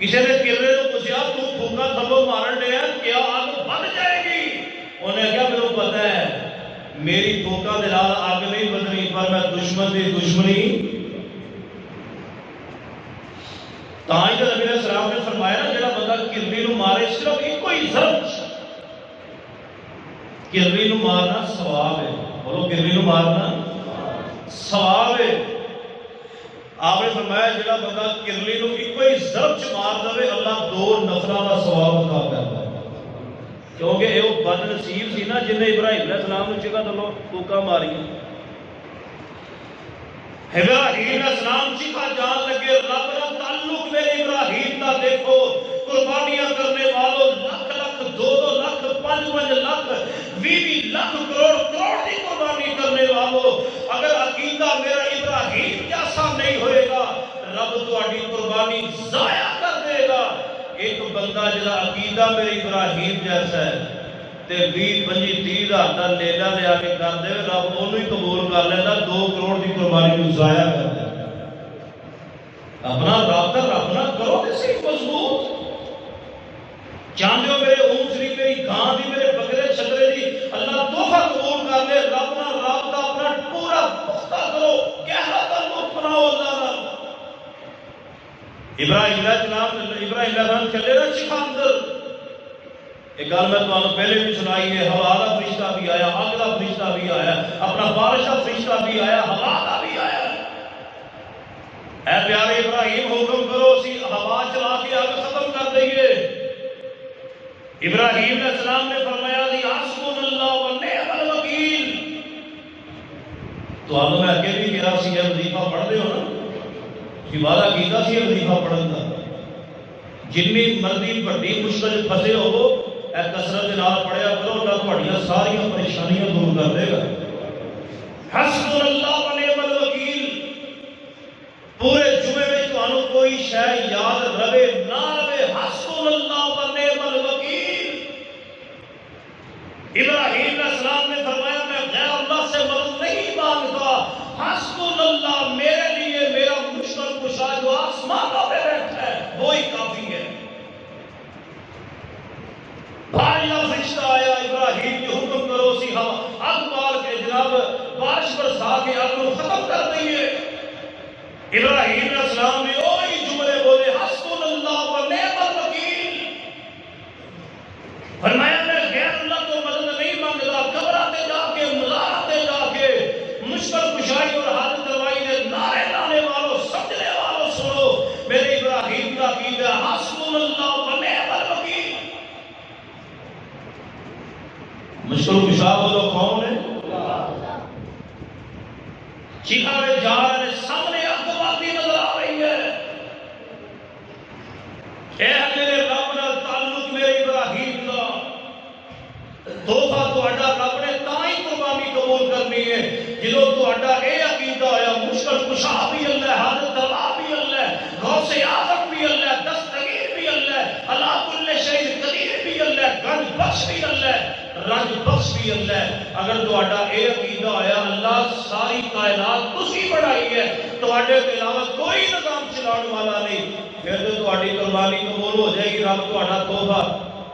کسی نے کرنے تو پوچھا تو پھوکا تھلو مارن لیا کیا آگ بن جائے گی انہیں کیا میں نے پتہ ہے میری پھوکا دلال آگ نہیں بدنی پر میں دشمن دی دشمنی تاں جو نبی علیہ السلام نے فرمایا نا جڑا بندہ کرنی نو مارے صرف ایک کوئی ضرب کرنی نو مارنا ثواب ہے بولو کرنی نو مارنا ثواب ہے آپ نے فرمایا جڑا بندہ کرلی نو ایک کوئی ضرب چ مار دے اللہ دو نفلاں دا ثواب عطا کرتا ہے کیونکہ یہ بد نصیب سی نا جن نے ابراہیم علیہ السلام نو چکا دلو پھوکا ماری ابراہیم علیہ السلام چکا جان لگے رب کا تعلق میرے ابراہیم دا دیکھو قربانیاں کرنے والوں لاکھ لاکھ دو لاکھ پانچ لاکھ 20 لاکھ کروڑ دی قربانی کرنے والوں اگر عقیدہ میرا ابراہیم جیسا نہیں ہوئے گا رب تہاڈی قربانی ضائع کر دے گا ایک بندہ جدا عقیدہ میرے ابراہیم جیسا ہے تے 20 25 30 ہزار دا لیلا لیا کے کر دے رب اونوں ہی قبول کر لینا 2 کروڑ دی قربانی نو ضائع کر دے اپنا رابطہ رکھنا کرو کسی مضبوط چاہتے ہو میرے اونٹ نہیں میری گاں دی میرے بکرے چھترے دی اللہ تحفہ قبول کر لے رب نہ رابطہ اپنا پورا پختہ کرو گہرا تعلق بناؤ اللہ نال ابراہیم علیہ السلام چلے نا چکھا اندر ایک گل میں تمہیں پہلے بھی سنائی ہے ہوا کا فرشتہ بھی آیا آگ کا فرشتہ بھی آیا اپنا بارش کا فرشتہ بھی آیا ہوا کا بھی آیا اے پیارے ابراہیم حکم کرو اسی ہوا چلا کے آگ ختم کر دئیے ابراہیم علیہ السلام نے فرمایا دی حسبنا اللہ و نعم الوکیل تو آنو میں اگے بھی کہا سی یہ وظیفہ پڑھ دے ہو نا کہ وعدہ کیتا سی یہ وظیفہ پڑھن دا جنی مرضی بڑی مشکل پھسے ہو اے کثرت نال پڑھیا کرو اللہ تہاڈیاں ساریاں پریشانیاں دور کر دے گا حسبنا اللہ و نعم الوکیل پورے جمعے میں تانوں کوئی شے یاد رہے نہ رہے حسبنا اللہ و نعم الوکیل ابراہیم علیہ السلام نے فرمایا میں غیر اللہ سے مدد نہیں مانگتا حسبنا اللہ میرے لیے میرا مشکل کشا جو آسمانوں پہ بیٹھا ہے وہی کافی ہے بھاری فرشتہ آیا ابراہیم کی حکم کرو سی ہم آگ بال کے جناب بارش برسا کے آگ کو ختم کر دئیے ابراہیم علیہ السلام نے وہی جملے بولے حسبنا اللہ و نعم الوکیل. فرمایا میں غیر اللہ کو مدد نہیں مانگتا، قبراتے جا کے مزاراتے جا کے مشکل کشائی اور حاجت روائی نے نعرے لانے والوں سمجھنے والوں سنو، میرے ابراہیم کا عقیدہ حسبنا اللہ و نعم الوکیل. مشکل کشا بولو کون ہے؟ چیخارے جا رہے سامنے آنکھ باتی نظر آ رہی ہے. اے میرے رب نال تعلق میرے ابراہیم کا توفہ تہاڈا رب نے تاں ہی قربانی قبول کرنی ہے جدوں تہاڈا اے عقیدہ ہویا مشکل کشا بھی اللہ، حاجت روا بھی اللہ، غوث اعظم بھی اللہ، دستگیر بھی اللہ، علی کل شیء قدیر بھی اللہ، گنج بخش بھی اللہ، رنج بخش بھی اللہ. اگر تہاڈا اے عقیدہ ہویا اللہ ساری کائنات تسی بڑھائی ہے، تہاڈے کے علاوہ کوئی نظام چلانے والا نہیں، پھر تو تہاڈی قربانی قبول ہو جائے گی، رب تہاڈا توبہ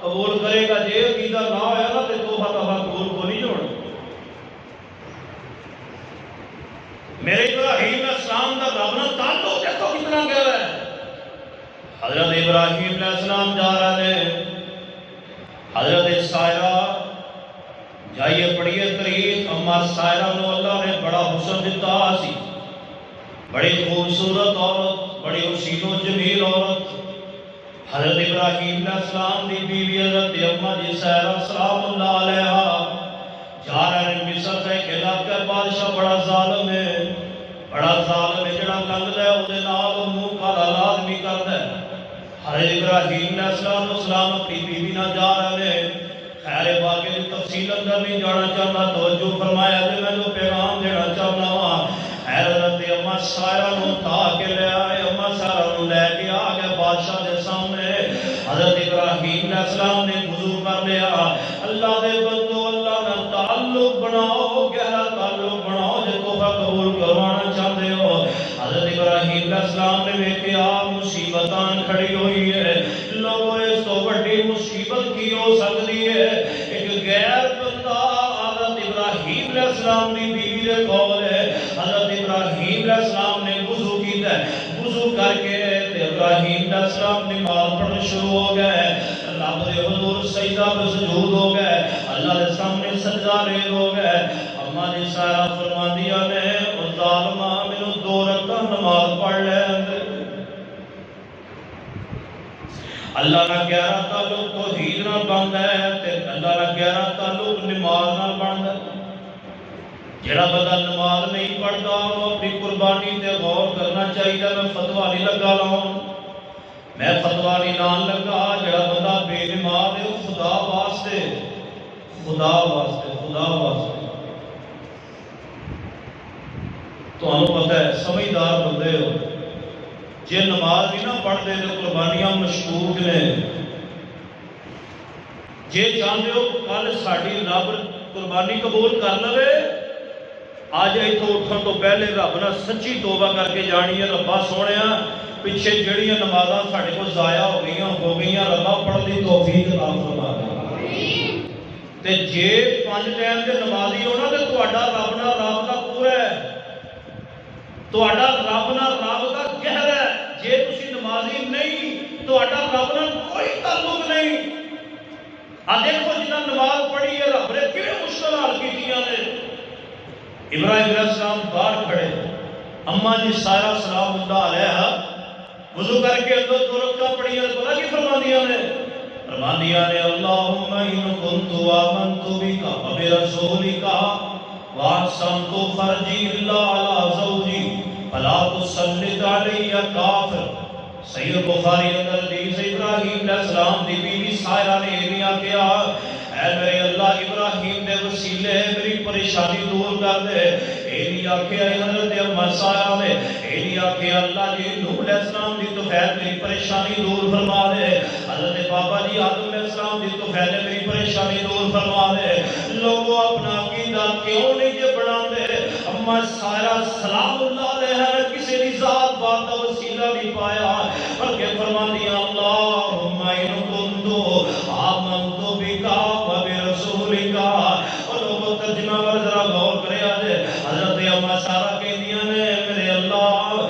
قبول کرے گا. جے عقیدہ نہ ہویا نا تے توبہ قبول کو نہیں ہونا. میرے ابراہیم علیہ السلام کا رب نال تعلق دیکھو کتنا گہرا ہے. حضرت ابراہیم علیہ السلام جا رہے ہیں، حضرت سائرہ جائیے پڑھیے تاریخ. اما سائرہ نو اللہ نے بڑا حسن دیتا سی، بڑی خوبصورت عورت، بڑی حسین و جمیل عورت. حضرت ابراہیم علیہ السلام دی بیوی حضرت اما جی سائرہ سلام اللہ علیہا جا رہے ہیں مصر کا ایک علاقہ. بادشاہ بڑا ظالم ہے، بڑا ظالم ہے، جڑا لنگدا ہے اودے نال منہ کالا لازمی کردا ہے. حضرت ابراہیم علیہ السلام اپنی بیوی نال جا رہے ہیں. خیر باقی کی تفصیل اندر نہیں جانا چاہتا، توجہ فرمایا کہ میں جو پیغام دینا چاہتا ہوں. حضرت اما سائرہ نو اٹھا کے لے آئے، اما سائرہ نو لے کے آ گئے بادشاہ دے سامنے. حضرت ابراہیم علیہ السلام نے وضو کر لیا. اللہ دے بندو اللہ نال تعلق بناؤ، گہرا تعلق بناؤ جے توبہ قبول کروانا چاہتے ہو. حضرت ابراہیم علیہ السلام نے ویکھیا مصیبتاں کھڑی ہوئی ہے. لوگوں اس تو بڑی مصیبت کی ہو سکتی ہے؟ ایک غیر بندہ حضرت ابراہیم علیہ السلام دی بیوی دے کول ہے. حضرت ابراہیم علیہ السلام نے وضو کیتا ہے، وضو کر کے ابراہیم علیہ السلام نماز پڑھنا شروع ہو گئے. رب دے حضور سجدہ پہ سجود ہو گئے، اللہ دے سامنے سجدہ ریز ہو گئے. اما جی سائرہ فرماندیاں نے او ظالما مینوں 2 رکعت نماز پڑھ لے. اللہ نہ گہرا تعلق توحید نال بندا ہے تے اللہ نہ گہرا تعلق نماز نال بندا ہے. جڑا بندہ نماز نہیں پڑھتا وہ اپنی قربانی تے غور کرنا چاہیے. میں فتوا نہیں لگا لاؤں، میں فتوا نہیں لان لگا. جڑا بندہ بے نماز ہے خدا واسطے، خدا واسطے، خدا واسطے. تمہیں پتہ ہے سمجھدار بندے ہو، جے نماز بھی نہ پڑھ دے تو قربانیاں مشکوک نے. جے چاہتے ہو کل ساڑی رب قربانی قبول کر لے، آج ایتھوں اٹھن تو پہلے رب نے سچی توبہ کر کے جانی ہے. ربا سونیا پیچھے جڑیاں نمازاں ساڑے کو ضائع ہو گئیاں ربا پڑھ دی توفیق عطا فرما دے. تے جے 5 ٹائم دے نمازی ہونا تے تہاڈا رب نال رابطہ پورا ہے، تہاڈا رب نال رابطہ گہرا ہے. جے تسی نمازی نہیں تہاڈا رب نال کوئی تعلق نہیں. آ دیکھو جنہاں نماز پڑھی ہے رب نے کیویں مشکل حل کیتیاں نے. ابراہیم علیہ السلام باہر کھڑے، اما جی سائرہ سلام اللہ علیہا وضو کر کے اندر 2 رکعتاں پڑھیاں. پتہ کی فرماندیاں نے؟ فرماندیاں نے اللہم ان کنت آمنت بک وبرسولک واحسنت فرجی الا علی زوجی فلا تسلط علی کافر. سید بخاری اندر حدیث ابراہیم علیہ السلام دی بیوی سائرہ نے یہ کیا، اے میرے اللہ ابراہیم دے وسیلے میری پریشانی دور کر دے. ایلی آکھیا حضرت اما سائرہ نے، ایلی آکھیا اللہ جی نوح علیہ السلام دی توفیل میری پریشانی دور فرما دے. حضرت بابا جی آدم علیہ السلام دی توفیل میری پریشانی دور فرما دے. لوگوں اپنا عقیدہ کیوں نہیں جے بنا دے؟ اما سائرہ سلام اللہ علیہ کسی دی ذات بات کا وسیلہ نہیں پایا، بلکہ فرماندیاں اللہم ان کنت آمنت بک وبرسولک. اور لوگوں ترجمہ پر ذرا غور کرے آجے. حضرت اما سائرہ کہندیاں نے میرے اللہ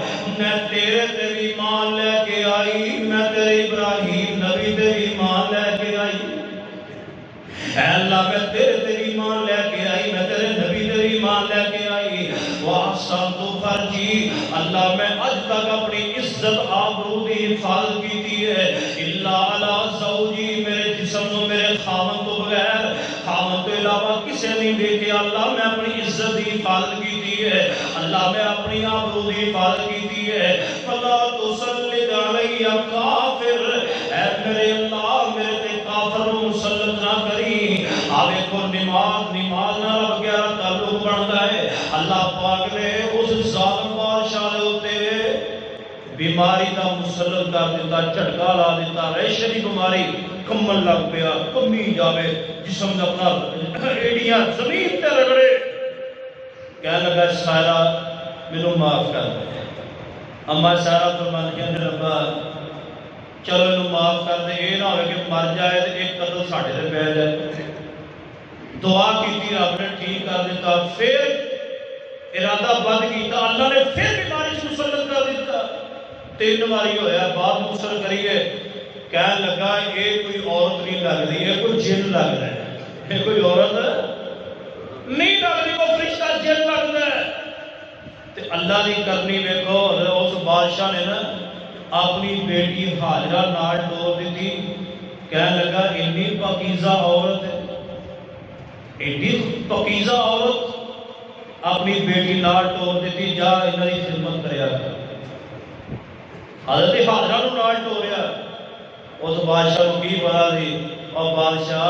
احسنت فرجی، اللہ میں اج تک اپنی عزت آبرو دی حفاظت کیتی ہے، الا علی زوجی، میرے جسم تو میرے خاوند تو بغیر، خاوند تو علاوہ کسے نہیں دیکھے، اللہ میں اپنی عزت دی حفاظت کیتی ہے، اللہ میں اپنی آبرو دی حفاظت کیتی ہے، فلا تسلط علی کافر، اے میرے اللہ میرے تے کافر مسلط نہ کری۔ آوے کو نماز نال گیا تعلق بنتا ہے، اللہ پاک نے اس ظالم بادشاہ دے اوتے بیماری دا مسلط کر دیتا، جھٹکا لا دیتا، ریشے دی بیماری، کمن لگ پیا، کمی جاوے، جسم دا اپنا ایڈیاں زمین تے رگڑے، کہنے لگا سائرہ مینوں معاف کر دے۔ اما سائرہ فرمان کے اندر ربا چلو انہوں معاف کر دے، یہ نہ ہوئے کہ مر جائے تو ایک قدر ساڑھے سے پہ جائے۔ دعا کی تھی رب نے ٹھیک کر دیتا، پھر ارادہ بند کیتا، اللہ نے پھر بیماری سے مسلط کر دیتا، 3 باری ہویا، بعد مسل کریے، کہنے لگا یہ کوئی عورت نہیں لگ رہی ہے، کوئی جن لگ رہا ہے، یہ کوئی عورت نہیں لگ رہی، کوئی فرشتہ جن لگ رہا ہے۔ تو اللہ دی کرنی دیکھو، اس بادشاہ نے نا اپنی بیٹی حاجرہ نال ٹور دیتی، کہنے لگا اتنی پاکیزہ عورت ہے، اتنی پاکیزہ عورت اپنی بیٹی نال ٹور دیتی، جا انہاں دی خدمت کریا کر۔ حضرت حاجرہ نو نال ٹوریا، اس بادشاہ کو کی پتا سی، اور بادشاہ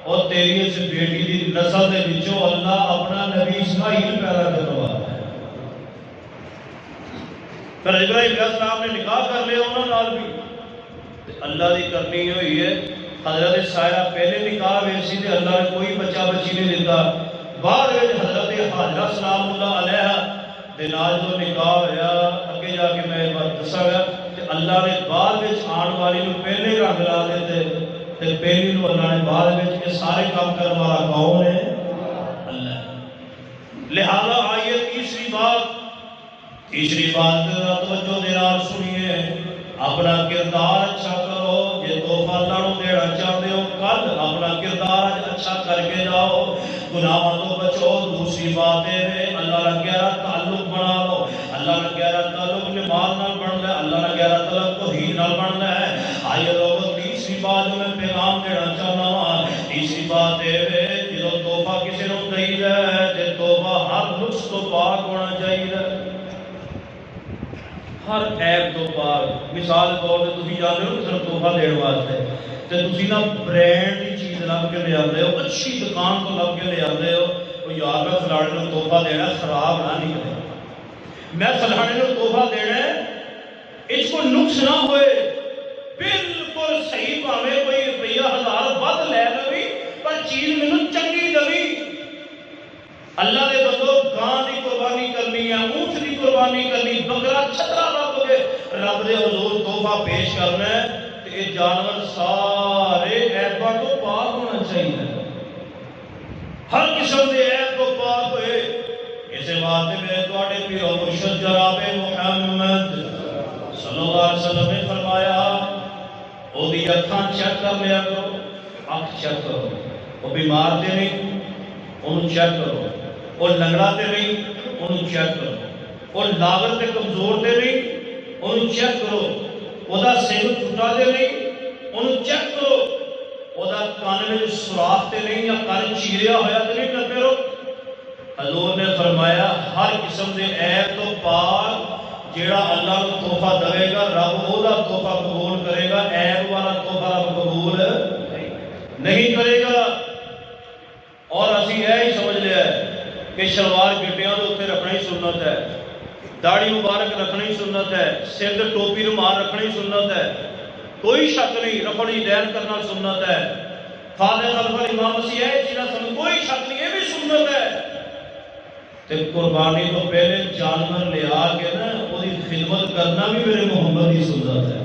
اور تیری اس بیٹی دی نسل دے وچوں اللہ اپنا نبی اسماعیل پیدا کروا ہے۔ پھر ابراہیم علیہ السلام نے نکاح کر لیا انہوں نال بھی، اللہ دی کرنی ہوئی ہے۔ حضرت سائرہ پہلے نکاح ویسی تھے، اللہ نے کوئی بچہ بچی نہیں دیتا، بعد میں حضرت حاجرہ سلام اللہ علیہ دنال جو نکاح ہویا، اگے جا کے میں بات دسا گیا کہ اللہ نے بعد میں آن والی نو پہلے رنگ لا دیتے، تے پہلی نو اللہ نے بعد میں یہ سارے کام کرنے والا کون ہے؟ اللہ۔ لہذا آئیے تیسری بات توجہ دینا سنیے، اپنا کردار اچھا کرو، یہ تحفہ اللہ نو دینا چاہتے ہو کل اپنا کردار اچھا کر کے جاؤ، گناہوں تو بچو۔ دوسری بات ہے اللہ کا گہرا تعلق بنا لو، اللہ کا گہرا تعلق نماز نال بنتا ہے، اللہ کا گہرا تعلق توحید نال بنتا ہے۔ آئیے لوگوں تیسری بات جو میں پیغام دینا چاہنا ہوں، تیسری بات ہے جو تحفہ کسی نو دئی جائے تے تحفہ ہر نقص تو پاک ہونا چاہیے، ہر عیب تو پاک۔ مثال طور پہ تسی جاندے ہو صرف تحفہ دین واسطے تے تسی نا برانڈ دی چیز لب کے لے آندے ہو، اچھی دکان تو لب کے لے آندے ہو، وہ یار میں فلانے نو تحفہ دینا خراب نہ نکلے، میں فلانے نو تحفہ دینا ہے اس کو نقص نہ ہوئے، بالکل صحیح پاوے کوئی روپیہ 1000 ود لے لوی پر چیز مینوں چنگی دوی۔ اللہ دے بندو گاں دی قربانی کرنی ہے، اونٹ دی قربانی کرنی، بکرا چھترا رب کے رب دے حضور تحفہ پیش کرنا ہے، تو یہ جانور سارے عیباں تو پاک ہونا چاہیے، ہر قسم دے عیب تو پاک ہوئے۔ اسے بات میرے تواڈے پیرو مرشد جناب محمد صلی اللہ علیہ وسلم نے فرمایا او دی اکھاں چیک کر لیا کرو، اکھ چیک کرو، وہ بیمار تے نہیں انہوں چیک کرو، وہ لنگڑا تے نہیں انہوں چیک کرو، وہ لاغر تے کمزور تے نہیں انہوں چیک کرو، وہ دا سنگ ٹوٹا تے نہیں انہوں چیک کرو، وہ دا کان میں سوراخ تے نہیں یا کان چیریا ہویا تے نہیں کرتے رہو۔ حضور نے فرمایا ہر قسم دے عیب تو پاک، جیڑا اللہ کو تحفہ دے گا رب وہ دا تحفہ قبول کرے گا، عیب والا تحفہ رب قبول نہیں کرے گا۔ اور اسی یہی سمجھ لیا ہے کہ شلوار گٹیاں تو اتنے رکھنا ہی سنت ہے، داڑھی مبارک رکھنا ہی سنت ہے، سر تے ٹوپی رومال رکھنا ہی سنت ہے، کوئی شک نہیں، رفڑی دین کرنا سنت ہے، فاتحہ خلف الامام مسیح ہے جنہاں سنت کوئی شک نہیں، یہ بھی سنت ہے۔ تے قربانی تو پہلے جانور لے آ کے نا وہ دی خدمت کرنا بھی میرے محمد کی سنت ہے۔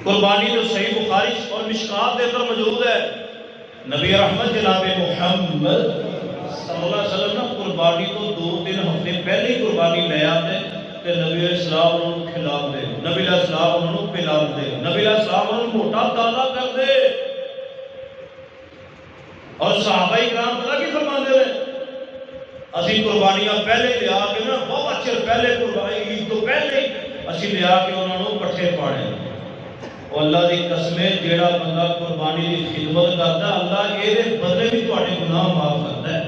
قربانی تو صحیح بخاری اور مشکات دے اندر موجود ہے، نبی رحمت جناب محمد صلی اللہ علیہ وسلم نے قربانی تو 2-3 ہفتے پہلے ہی قربانی لے آتے کہ نبی علیہ السلام انہوں کھلا دے، نبی علیہ السلام انہوں پلا دے، نبی علیہ السلام انہوں موٹا تازہ کر دے۔ اور صحابہ اکرام پتہ کی فرماتے ہیں اسی قربانیاں پہلے لیا کے نا بہت چر پہلے قربانی عید تو پہلے اسی لیا کے انہوں نے پٹھے پانے. اور اللہ دی قسمیں جیڑا بندہ قربانی کی خدمت کرتا اللہ یہ بدلے بھی تھوڑے گناہ معاف کرتا ہے.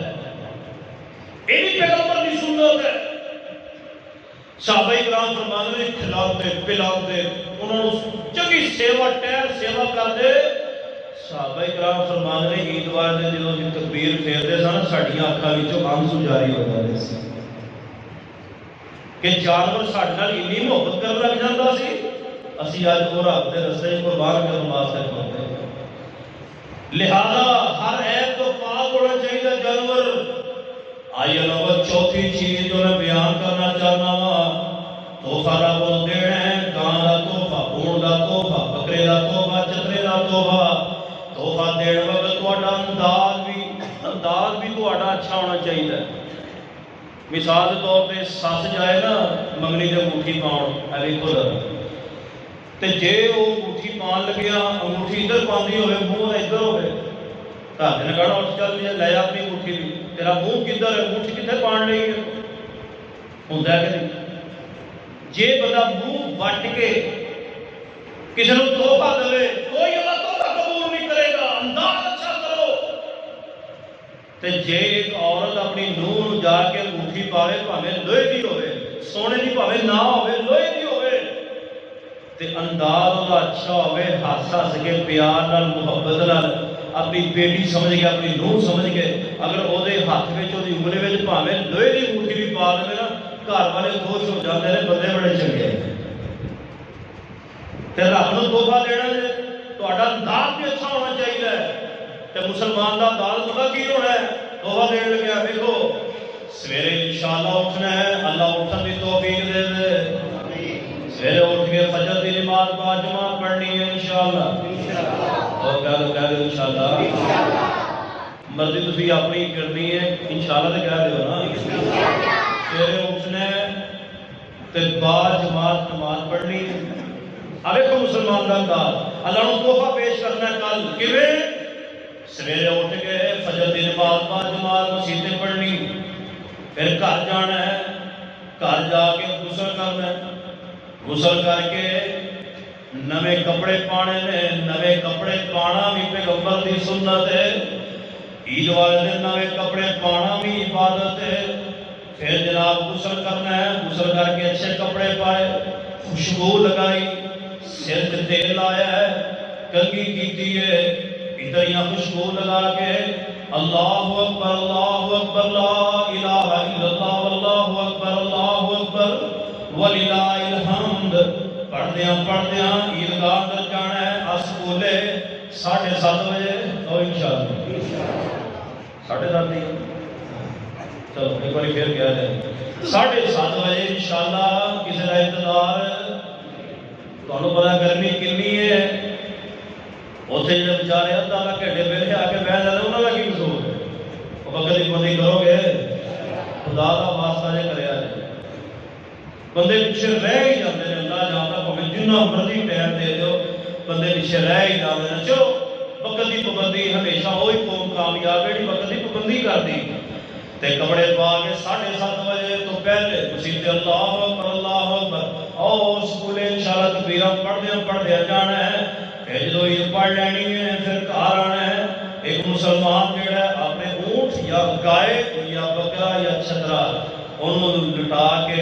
یہ بھی پیغمبر کی سنت ہے. صحابہ کرام فرماتے ہیں کھلاتے پلاتے انہوں نے چنگی سیوا ٹہر سیوا کرتے. صحابہ کرام فرماتے ہیں عید والے دن جدوں تکبیر پھیرتے سن ساڈیاں اکھاں وچوں آنسو جاری ہو جاندے سی کہ جانور ساڈے نال اتنی محبت کرن لگ جاندا سی اسی اج وہ رب دے رستے قربان کرن واسطے پہنچے. لہذا ہر عیب تو پاک ہونا چاہیے جانور. آئیے لوگ چوتھی چیز جو میں بیان کرنا چاہنا وا تحفہ رب نوں دینا ہے. گاں دا تحفہ اونٹ دا تحفہ بکرے دا تحفہ چترے دا تحفہ تحفہ دین وقت تہاڈا انداز بھی تہاڈا اچھا ہونا چاہیے. مثال کے طور پہ سس جائے نا منگنی دے انگوٹھی پاؤن اے ویکھو تے جے وہ انگوٹھی پان لگیا انگوٹھی ادھر پاندی ہوئے منہ ادھر ہوئے گھر نے کہنا اٹھ چل لے اپنی انگوٹھی بھی تیرا منہ کدھر ہے انگوٹھی کتنے پان لئی ہے ہوندا ہے کہ نہیں. جے بندہ منہ وٹ کے کسی نے تحفہ دے کوئی اللہ تحفہ قبول نہیں کرے گا. انداز اچھا کرو. تے جے ایک عورت اپنی نوح جا کے انگوٹھی پاوے بھاوے لوہے دی ہوئے سونے دی بھاوے نہ ہوئے لوہے دی ہوئے تے انداز وہ اچھا ہوئے ہس ہس کے پیار نال محبت نال اپنی بیٹی سمجھ کے اپنی نوح سمجھ کے اگر وہ ہاتھ میں وہ انگلی میں بھاوے لوہے دی انگوٹھی بھی پا دے نا گھر والے خوش ہو جاتے ہیں بندے بڑے چنگے تے رب نوں تحفہ دینا تہاڈا انداز بھی اچھا ہونا چاہیے. تے مسلمان دا انداز پتہ کی ہونا ہے تحفہ دین لگیا دیکھو سویرے انشاءاللہ اٹھنا ہے اللہ اٹھن دی توفیق دے دے. سویرے اٹھ کے فجر دی نماز با جماعت پڑھنی ہے انشاءاللہ اور کہہ دو انشاءاللہ مرضی تسی اپنی کرنی ہے انشاءاللہ تے کہہ دیو نا. سویرے اٹھنا ہے تے با جماعت نماز پڑھنی ہے. اب ایک مسلمان کا انداز اللہ نوں تحفہ پیش کرنا ہے کل کیویں سویرے اٹھ کے فجر دی نماز با جماعت مسجد پڑھنی پھر گھر جانا ہے گھر جا کے غسل کرنا ہے غسل کر کے نوے کپڑے پانے نے نوے کپڑے پانا بھی پیغمبر دی سنت ہے. عید والے دن نوے کپڑے پانا بھی عبادت ہے. پھر جناب غسل کرنا ہے غسل کر کے اچھے کپڑے پائے خوشبو لگائی سر تے تیل لایا ہے کنگھی کیتی ہے اتنی خوشبو لگا کے اللہ اکبر لا الہ الا اللہ واللہ اکبر وللہ الحمد پڑھدیاں عیدگاہ اندر جانا ہے. اسکولے 7:30 بجے اور انشاءاللہ 7:30 چلو ایک بار پھر کہہ دیں 7:30 بجے انشاءاللہ کسی کا انتظار. تمہیں پتا گرمی کنی ہے اتنے جڑے بچارے ادھا گھنٹے پہلے آ کے بہ جاتے انہوں کا کی قصور ہے. وہ بکر کی پابندی کرو گے خدا کا واسطہ جے کریا جائے بندے پیچھے رہ ہی جاتے ہیں. اللہ جانتا پاویں جنہ مرضی ٹائم دے دو بندے پیچھے رہ ہی جاتے ہیں. چلو وقت کی پابندی ہمیشہ وہی قوم کامیاب ہے جی وقت کی پابندی کرتی تے کپڑے پا کے 7:30 بجے تو پہلے مسجد اللہ اکبر اور اسکولے انشاءاللہ تکبیراں پڑھدے جانا ہے. پھر جدو عید پڑھ لینی ہے پھر گھر آنا ہے. ایک مسلمان جڑا ہے اپنے اونٹ یا گائے یا بکرا یا چھترا انہوں لٹا کے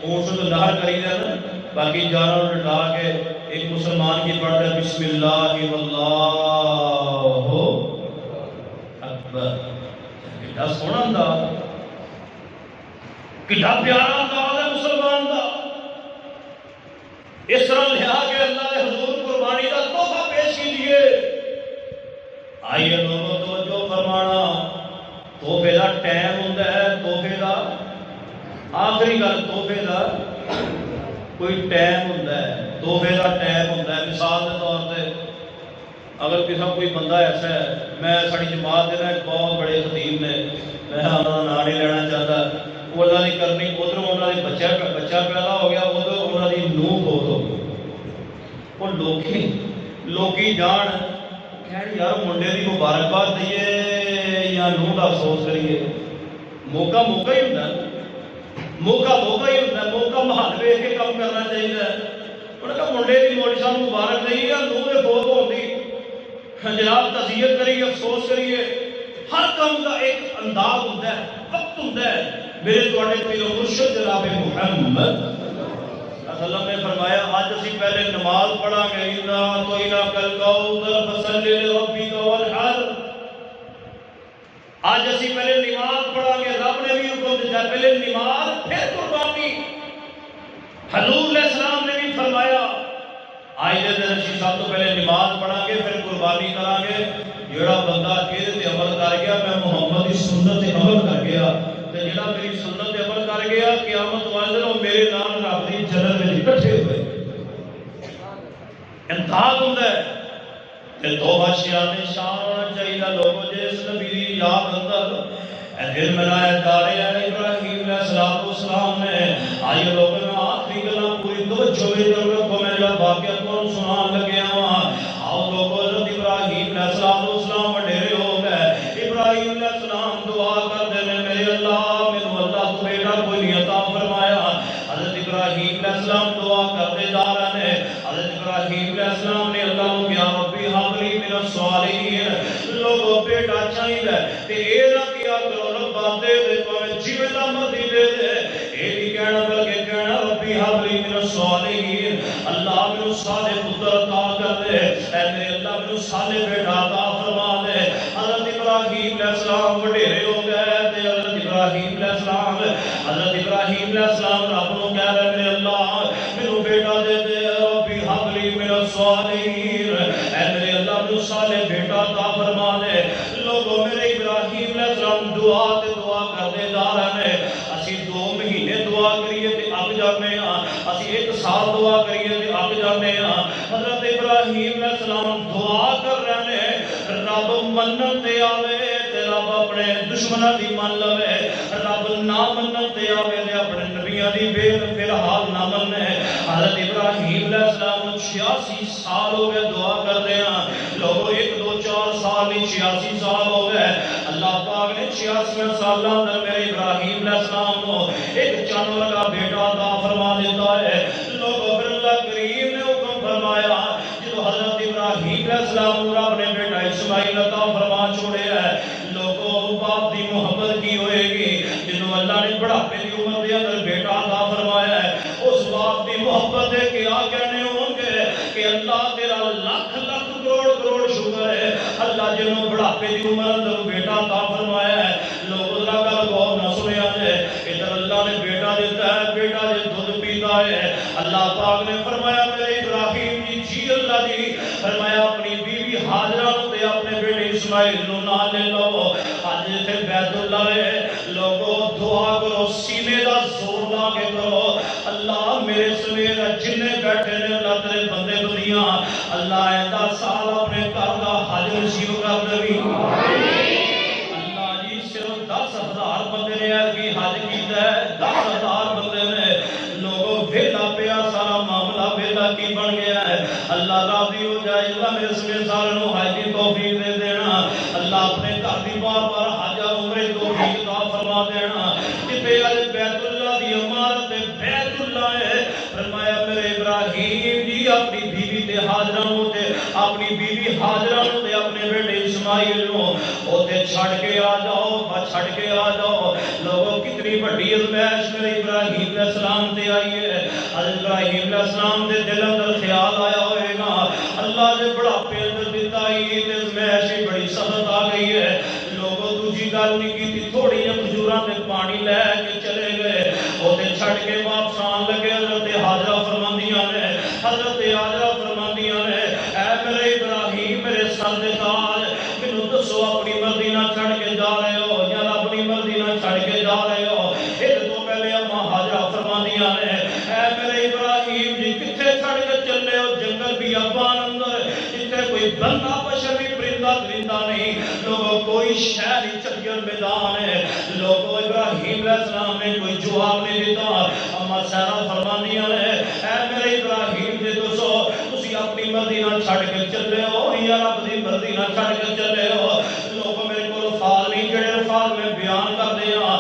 اونٹ تو نہر کری دینا باقی جانور لٹا کے ایک مسلمان کی پڑھ دے بسم اللہ واللہ اکبر. کتنا سونا انداز کتنا پیارا انداز ہے مسلمان کا. اس طرح لیا کہ اللہ نے حضور قربانی کا تحفہ پیش کیجیے. آئیے لوگوں توجہ فرمانا تحفے کا ٹائم ہوتا ہے تحفے کا آخری گل تحفے کا کوئی ٹائم ہوتا ہے تحفے کا ٹائم ہوتا ہے. مثال کے طور پہ اگر کسی کوئی بندہ ایسا ہے میں ساری جماعت دینا ایک بہت بڑے خطیب نے میں انہوں کا نام نہیں لینا چاہتا وہ اللہ کی کرنی ادھر انہوں نے بچہ پیدا ہو گیا ادھر انہوں کی نوح بہت ہو گئی. وہ لوکی جان کہ یار منڈے کی مبارکباد دئیے یا نوح کا افسوس کریے موقع موقع ہی ہوتا ہے، موقع موقع ہی ہوتا ہے، موقع محل ویخ کے کام کرنا چاہیے۔ انہوں نے کہا منڈے کی موڑی صاحب مبارک نہیں ہے، نوح کے فوت ہوتی جناب تعزیت کریے، افسوس کریے، ہر کام کا ایک انداز ہوتا ہے، وقت ہوتا ہے۔ میرے تواڈے پیر و مرشد جناب محمد وسلم نے فرمایا آج اسی پہلے نماز پڑھا گے، اِنَّا أَعْطَيْنَاكَ الْكَوْثَرَ فَصَلِّ لِرَبِّكَ وَانْحَرْ۔ آج اسی پہلے نماز پڑھا گے، رب نے بھی حکم دیا پہلے نماز پھر قربانی۔ حضور علیہ السلام نے بھی فرمایا آج دے رشید صاحب تو پہلے نماز پڑھا گے پھر قربانی کرا گے۔ جڑا بندہ یہ عمل کر گیا میں محمد کی سنت تے عمل کر گیا تے جڑا میری سنت تے عمل کر گیا قیامت والے دن میرے نال رب دی جنت وچ اکٹھے ہوئے۔ انتہا ہوندا ہے تے توبہ شیان شان ہونا چاہیے لوگوں جس نبی دی یاد اندر دل ملایا جا رہا ہے۔ ابراہیم علیہ السلام نے آئیے لوگوں میں آخری گلاں پوری توجہ میں رکھو، میں جڑا واقعہ تمہیں سنان لگیا ہاں۔ آؤ لوگوں حضرت ابراہیم علیہ السلام وڈیرے ہو گئے۔ ابراہیم علیہ السلام دعا کرتے ہیں میرے اللہ مینوں اللہ تو بیٹا کوئی نہیں عطا فرمایا۔ حضرت ابراہیم علیہ السلام دعا کرتے جا رہے ہیں۔ حضرت ابراہیم علیہ السلام نے اللہ کو کیا ربی حب لی من الصالحین، لوگوں بیٹا چاہیے تے اے نہ کیا کرو ربا دے دے پاویں جویں دا مرضی دے دے، اے نہیں کہنا بلکہ کہنا ربی حب لی من الصالحین، اللہ مینوں صالح پتر عطا کر دے، اے میرے اللہ مینوں صالح بیٹا عطا فرما دے۔ حضرت ابراہیم علیہ السلام وڈیرے ہو گئے تے حضرت ابراہیم علیہ السلام رب نوں کہہ رہے میرے اللہ مینوں بیٹا دے دے، ربی حب لی من الصالحین، اے میرے اللہ مینوں صالح بیٹا عطا فرما دے۔ لوگوں میرے ابراہیم علیہ السلام دعا تے دعا کرتے جا رہے ہیں۔ اسی 2 مہینے دعا کریے تے اک جانے ہاں، اسی 1 سال دعا کریے تے اک جانے ہاں۔ حضرت ابراہیم علیہ السلام دعا کر رہے ہیں رب منن تے آوے تے رب اپنے دشمناں دی من لوے، رب نہ منن تے آوے تے اپنے نبیاں دی بے فی الحال نہ منے۔ حضرت ابراہیم علیہ السلام 86 سال ہو گئے دعا کرتے ہیں۔ لوگوں 1 2 4 سال نہیں 86 سال ہو گئے۔ اللہ پاک نے 86 سالاں اندر میرے ابراہیم علیہ السلام کو ایک چن لگا بیٹا عطا فرما دیتا ہے۔ لوگوں پھر اللہ کریم نے حکم فرمایا جب حضرت ابراہیم علیہ السلام رب نے بیٹا اسماعیل عطا فرما چھوڑے ہے۔ لوگوں باپ دی محبت کی ہوئے گی جنہوں اللہ نے بڑھاپے دی عمر دے اندر بیٹا عطا فرمایا ہے، اس باپ دی محبت ہے کہ آ کہنے ہوں گے کہ اللہ تیرا لاکھ لاکھ کروڑ کروڑ شکر ہے اللہ جنہوں بڑھاپے دی عمر اندر بیٹا عطا فرمایا ہے۔ لوگ ذرا گل غور نہ سنیا جائے، ادھر اللہ نے بیٹا دیتا ہے، بیٹا جے دودھ پیتا ہے۔ اللہ پاک نے فرمایا میرے ابراہیم جی اللہ جی فرمایا اپنی بیوی ہاجرہ تے اپنے بیٹے اسماعیل نو نال لے لو۔ اج تے بیت اللہ ہے، لوگوں دعا کرو سینے دا زور لا کے کرو اللہ میرے سمیت جن بیٹھے نے اللہ تیرے بندے بندیاں اللہ ایندا سال اپنے گھر دا حج نصیب کر دے۔ اللہ جی صرف 10,000 بندے نے بھی حج کیتا ہے، 10,000 بندے نے لوگوں ویلا پیا سارا معاملہ ویلا کی بن گیا ہے۔ اللہ راضی ہو جائے اللہ میرے سمیت سارے نو حج کی توفیق دے دینا، اللہ اپنے گھر دی بار بار حج اور عمرے کی توفیق عطا فرما دینا۔ جتے اج بیت اللہ دی عمارت بیت اللہ ہے، فرمایا میرے ابراہیم جی اپنی بیوی تے ہاجرہ نو تے اپنی بیوی ہاجرہ نو تے اپنے بیٹے اسماعیل نو اوتے چھڑ کے آ جاؤ، چھڑ کے آ جاؤ۔ لوگوں کتنی بڑی ازمائش میرے ابراہیم علیہ السلام تے آئی ہے۔ حضرت ابراہیم علیہ السلام دے دل اندر خیال آیا ہوئے گا اللہ نے بڑھاپے اندر دیتا ہی تے ازمائش بڑی سخت آ گئی ہے۔ لوگوں دوسری گل نہیں کی تھوڑی جی کھجوراں تے پانی لے کے چلے گئے، اوتے چھڑ کے واپس آن لگے۔ حضرت ہاجرہ فرماندیاں نے اے میرے ابراہیم میرے سر دے تاج مینوں دسو اپنی مرضی نہ چھڑ کے جا رہے ہو یا اپنی مرضی نہ چھڑ کے جا رہے ہو؟ ایک تو پہلے اما ہاجرہ فرماندیاں نے اے میرے ابراہیم جی کتھے چھڑ کے چلے ہو؟ جنگل بیابان اندر جتھے کوئی بندہ بشر بھی پرندہ درندہ نہیں، لوگوں کوئی شہری چکر میدان ہے۔ لوگوں ابراہیم علیہ السلام نے کوئی جواب نہیں دیتا۔ اما سہرا فرماندیاں نے اے میرے ابراہیم جی دسو تسی اپنی مرضی نہ چھڑ کے چلے ہو یا رب دی مرضی نہ چھڑ کے چلے ہو؟ لوگوں میرے کو الفاظ نہیں جڑے الفاظ میں بیان کر دیا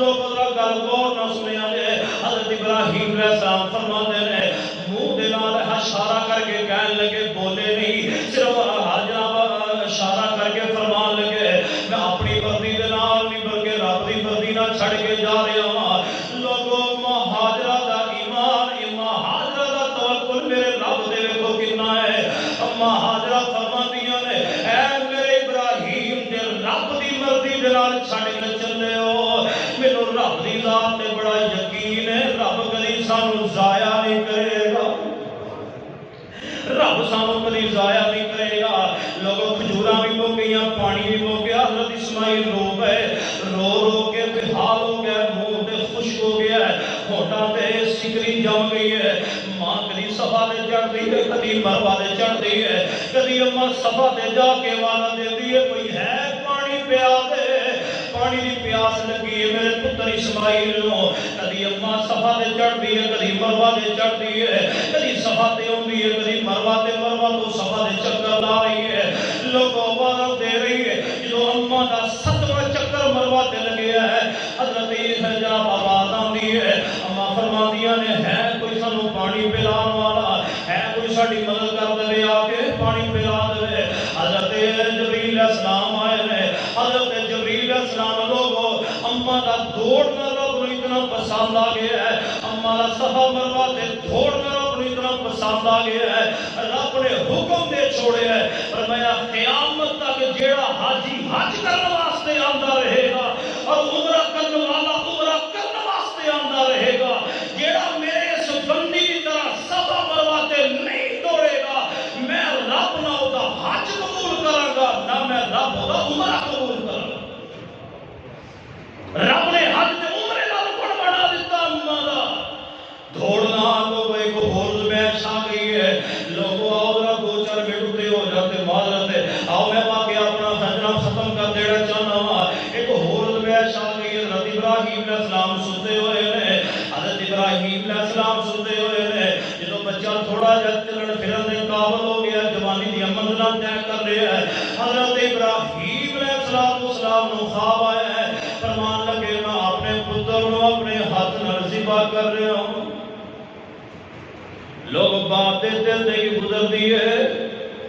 لوگ ذرا گل غور نہ سنیا جے حضرت ابراہیم علیہ السلام فرماتے ہیں منہ دے نال اشارہ کر کے کہنے لگے بولے نہیں صرف جناب اشارہ کر کے فرمان لگے میں اپنی مرضی دے نال نہیں بلکہ رب دی مرضی نال چھڑ کے جا رہا ہوں لوگوں مہاجرہ دا ایمان مہاجرہ دا توکل میرے رب دے ویکھو کتنا ہے مہاجرہ فرماندیاں نے اے میرے ابراہیم دے رب دی مرضی دے نال چھڑ کے چلے ہو مینوں رب دی ذات تے بڑا یقین ہے رب کبھی سانو ضائع نہیں کرے گا رب سانو کبھی ضائع نہیں کرے گا لوگوں کھجوراں بھی مک گئیاں پانی بھی مک گیا حضرت اسماعیل رو گئے رو رو کے بحال ہو گیا منہ تے خشک ہو گیا ہونٹاں تے سکری جم گئی ہے ماں کبھی صفا تے چڑھتی ہے کبھی مروا تے چڑھتی ہے کبھی اماں صفا تے جا کے والا دیندی ہے کوئی ہے پانی پیا دے پانی دی پیاس لگی ہے میرے پتر اسماعیل نو کبھی اماں صفا تے چڑھتی ہے کبھی مروا تے چڑھتی ہے کبھی صفا تے ہوندی ہے کبھی مروا تو صفا تے چکر لا رہی ہے لوگوں آواز دے رہی ہے جو اماں دا 7واں چکر مروا تے لگیا ہے حضرت جناب آواز آندی ہے اماں فرماندیاں نے ہے کوئی سانو پانی پلان والا ہے کوئی ساڈی مدد کر دے آ کے پانی پلا دے حضرت جبریل علیہ السلام آئے نے حضرت جبریل علیہ السلام لوگوں اماں دا دوڑنا رب نو اتنا پسند آ گیا ہے اماں دا صفا مروا تے دوڑنا رب نو اتنا پسند آ گیا ہے رب نے حکم دے چھوڑے ہے فرمایا قیامت تک جیڑا حاجی حج کرنے واسطے آندا رہے گا اور عمرہ کرنے والا عمرہ کرنے واسطے آندا رہے گا جیڑا میرے اس بندی کی طرح صفا مروا تے نہیں دوڑے گا میں رب نہ او دا حج قبول کراں گا نہ میں رب دا عمرہ قبول کراں گا رب نے حج تے عمرے دا رکن بنا دیتا اماں دا دوڑنا لوگ ایک ہور زمین آ گئی ہے لوگوں آؤ ذرا 2-4 منٹ اتنے ہو جاتے معذرت ہے آؤ میں واقعہ اپنا خجرہ ختم کر دینا چاہنا ہوں ایک ہور زمین آ گئی ہے حضرت ابراہیم علیہ السلام سنتے ہوئے نے حضرت ابراہیم علیہ السلام سنتے ہوئے نے جدو بچہ تھوڑا جا چلن پھرن دے قابل ہو گیا جوانی دی منزلاں طے کر رہا ہے حضرت ابراہیم علیہ السلام نو خواب آیا ہے فرمان لگے میں اپنے پتر نو اپنے ہاتھ نال ذبح کر رہا ہوں لوگ بات دل دے کی گزر دیئے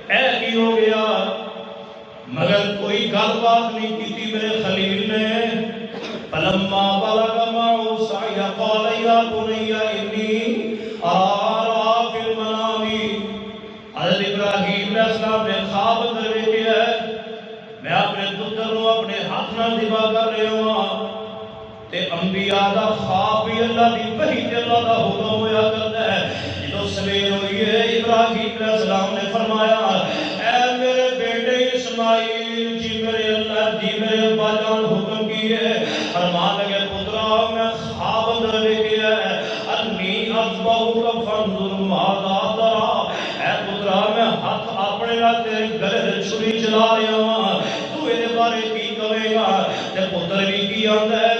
اے کی ہو گیا مگر کوئی گل بات نہیں کیتی میرے خلیل نے فلما بلغ معه السعي قال يا بني إني أرى في المنام حضرت ابراہیم علیہ السلام نے خواب اندر دیکھا ہے میں اپنے پتر نو اپنے ہاتھ نال ذبح کر رہا ہوں تے انبیاء دا خواب بھی اللہ دی وحی تے اللہ دا حکم ہویا کرتا ہے جدو سویر ہوئی ہے ابراہیم علیہ السلام نے فرمایا اے میرے بیٹے اسماعیل جی میرے اللہ جی میرے ابا جان حکم کیے فرمان لگے پترا میں خواب اندر دیکھا ہے انی اذبحک فانظر ماذا ترى اے پترا میں ہاتھ اپنے نال تیرے گلے تے چھری چلا رہا ہوں تو اے بارے کی کہے گا تے پتر بھی کی آندا ہے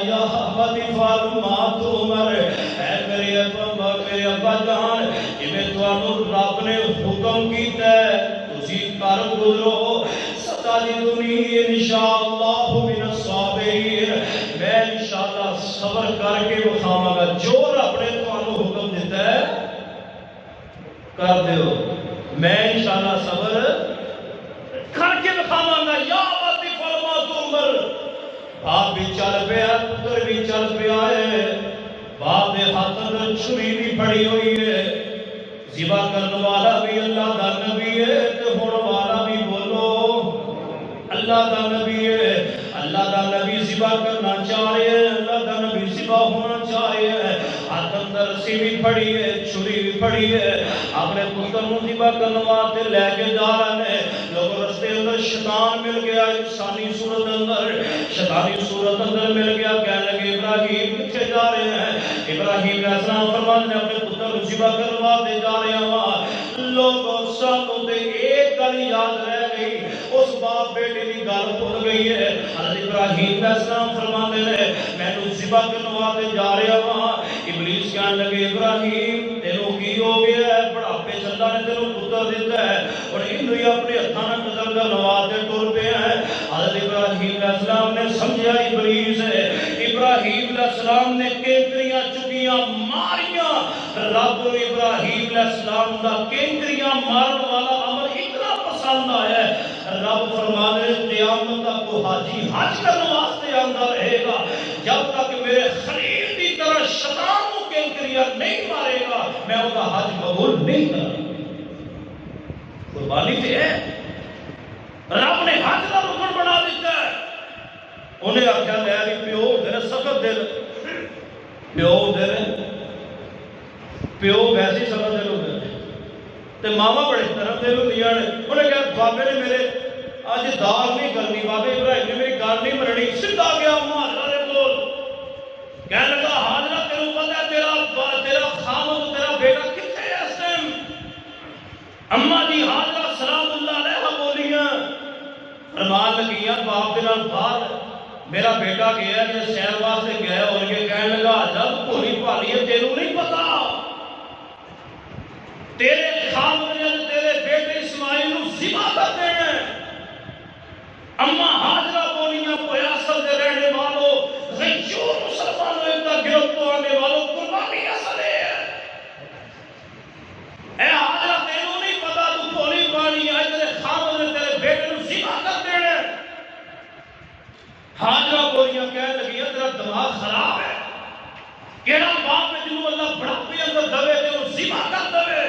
یا حبتی فارما تمر اے میرے ابا جان جویں تانوں رب نے حکم کیتا ہے تسی کر گزرو ستجدنی انشاءاللہ من الصابرین میں انشاءاللہ صبر کر کے وکھاواں گا جو رب نے تانوں حکم دیتا ہے کر دیو میں انشاءاللہ صبر کر کے وکھاواں گا یا حبتی فارما تمر باپ بھی چل پیا پتر بھی چل پیا ہے باپ دے ہاتھ اندر چھری بھی پڑی ہوئی ہے ذبح کرنے والا بھی اللہ دا نبی ہے تے ہن والا بھی بولو اللہ دا نبی ہے اللہ دا نبی ذبح کرنا چاہ رہے ہیں اللہ دا نبی ذبح ہونا چاہ رہے ہیں ہاتھ اندر رسی بھی پڑی ہے چھری بھی پڑی ہے اپنے پتر نو ذبح کرنے واسطے لے کے جا رہے ہیں لوگ رستے اندر شیطان مل گیا انسانی صورت اندر شیطانی صورت اندر مل گیا کہنے لگے ابراہیم کتنے جا رہے ہیں ابراہیم علیہ السلام فرماتے ہیں اپنے پتر کو ذبح کرنے واسطے جا رہے ہیں لوگوں سانوں تے ایک گل یاد رہ گئی اس باپ بیٹے کی گل بھول گئی ہے حضرت ابراہیم علیہ السلام فرماتے ہیں میں تو ذبح کرنے واسطے جا رہا ہوں ابلیس کہنے لگے ابراہیم تینوں کی ہو گیا ہے بڑھاپے چ اللہ نے تینوں پتر دیتا ہے اور انہوں ہی اپنے ہاتھاں نال قتل کرنے واسطے ٹر پے ہیں حضرت ابراہیم علیہ السلام نے سمجھا ابلیس ہے ابراہیم السلام نے کینکریاں چکیاں ماریاں، رب ابراہیم علیہ السلام دا کینکریاں مارن والا عمل اتنا پسند آیا ہے، رب فرمانے قیامت تک کو حاجی حج کرنے واسطے آندا رہے گا، جب تک میرے خلیل دی طرح شیطان کو کینکریاں نہیں مارے گا میں وہ دا حج قبول نہیں کروں۔ قربانی تے ہے، رب نے حج کا رکن بنا دیتا ہے۔ انہیں آخیا لے بھی پیو دے سخت دل، پیو دے پیو ویسے سخت دل ہوتے تے ماما بڑے طرف دل ہوتی ہیں۔ انہیں کہا بابے نے میرے آج دال نہیں کرنی، بابے ابراہیم نے میری گال نہیں مننی، سیدھا گیا حاجرہ دے کول، کہنے لگا حاجرہ تینوں پتہ ہے تیرا خامد تیرا بیٹا کتنے ہے اس ٹائم؟ اماں جی حاجرہ سلام اللہ علیہ بولیاں، فرمان لگیاں باپ دے نال باہر میرا بیٹا گیا کہ سیر واسطے گیا اور یہ کہنے لگا جب بھولی بھالی ہے تینوں نہیں پتا تیرے خامد نے تیرے بیٹے اسماعیل نو ذبح کر دینا۔ اما حاجرہ بولیاں پیاسل دے رہنے والوں غیور مسلمانوں انتا گرفت آنے والوں قربانی اصل ہے۔ اے حاجرہ تینوں نہیں پتا تو بھولی بھالی ہے تیرے خامد نے تیرے بیٹے نو ذبح کر دینا۔ حاجرہ بولیاں کہنے لگی تیرا دماغ خراب ہے، کیڑا باپ میں جنہوں اللہ بڑھاپے اندر دوے تے وہ ذبح کر دوے۔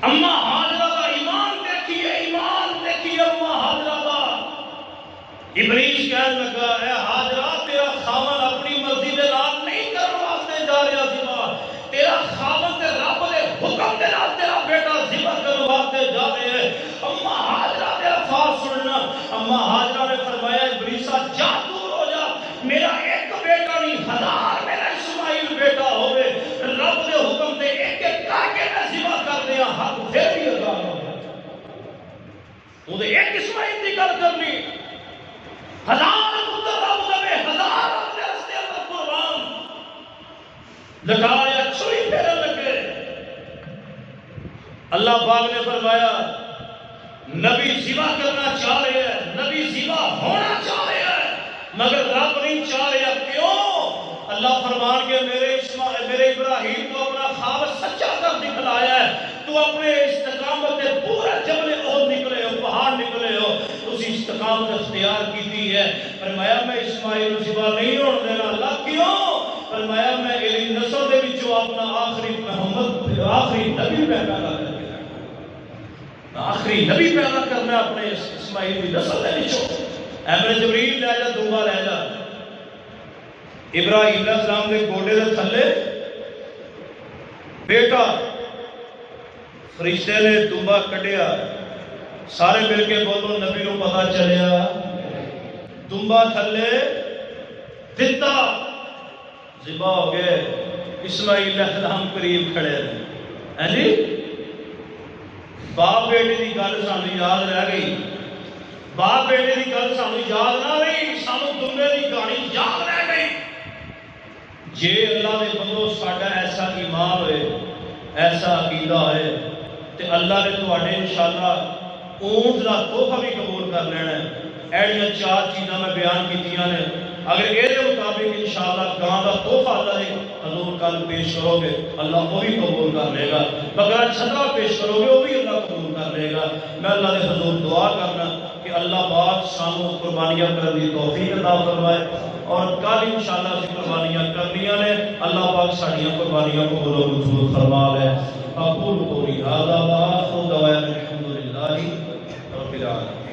اما حاجرہ کا ایمان دیکھیے، ایمان دیکھیے اما حاجرہ کا۔ ابلیس کہنے لگا اے حاجرہ تیرا خامن اپنی مرضی دے نال نہیں کرنے واسطے جا رہا ذبح، تیرا خامن تے رب دے حکم دے نال تیرا بیٹا ذبح کرنے واسطے جا رہے ہیں۔ اما حاجرہ دے الفاظ سننا، اما حاجرہ نے فرمایا ابلیسا جا دور ہو جا، میرا ایک بیٹا نہیں ہزار میرا اسماعیل بیٹا ہوئے، رب دے حکم دے ایک ایک کر کے میں ذبح کر دیا، حق پھر بھی ہزار ہو گیا۔ تو دے ایک اسماعیل دی گل کرنی، ہزار پتر رب دے ہزار اپنے رستے اندر قربان لگایا چھری پھیرن لگے۔ اللہ پاک نے فرمایا نبی ذبح کرنا چاہ رہے ہیں، نبی ذبح ہونا چاہ رہے ہیں، مگر رب نہیں چاہ رہا۔ کیوں؟ اللہ فرمان کے میرے ابراہیم کو اپنا خواب سچا کر دکھلایا ہے، تو اپنے استقامت سے پورا جبل احد نکلے ہو، پہاڑ نکلے ہو، اسی استقامت اختیار کی ہے۔ فرمایا میں اسماعیل ذبح نہیں ہونے دینا۔ اللہ کیوں؟ فرمایا میں الی نسل دے وچوں اپنا آخری محمد آخری نبی پیدا کرنا، آخری نبی پیدا کرنا اپنے اسماعیل کی نسل دے وچوں۔ اے میرے جبریل لے جا دنبا لے جا، ابراہیم علیہ السلام کے گوڑے دے تھلے بیٹا فرشتے نے دنبا کٹیا، سارے مل کے بولو نبی نو پتا چلیا، دنبا تھلے دتا، ذبح ہو گئے، اسماعیل علیہ السلام قریب کھڑے ہیں جی۔ باپ بیٹے کی گل سانو یاد رہ گئی، باپ بیٹے کی گل سانو یاد نہ رہی، سانو دنیا کی کہانی یاد رہ گئی۔ جے اللہ نے بندو ساڈا ایسا ایمان ہوئے، ایسا عقیدہ ہوئے، تے اللہ نے تواڈے انشاءاللہ اونٹ دا تحفہ بھی قبول کر لینا ہے۔ ایڑیاں چار چیزاں میں بیان کیتیاں نے، اگر اے دے مطابق انشاءاللہ گاں دا تحفہ اللہ نے حضور کل پیش کرو گے اللہ وہ بھی قبول کر لے گا، بغیر چھترا پیش کرو گے وہ بھی اللہ قبول کر لے گا۔ میں اللہ نے حضور دعا کرنا کہ اللہ پاک سانو قربانیاں کرنے کی توفیق عطا فرمائے، اور کل انشاءاللہ اسی قربانیاں کرنیاں نے، اللہ پاک ساڈیاں قربانیاں قبول و منظور فرما لے۔ اقول قولی ھذا وآخر دعوانا الحمد للہ رب العالمین۔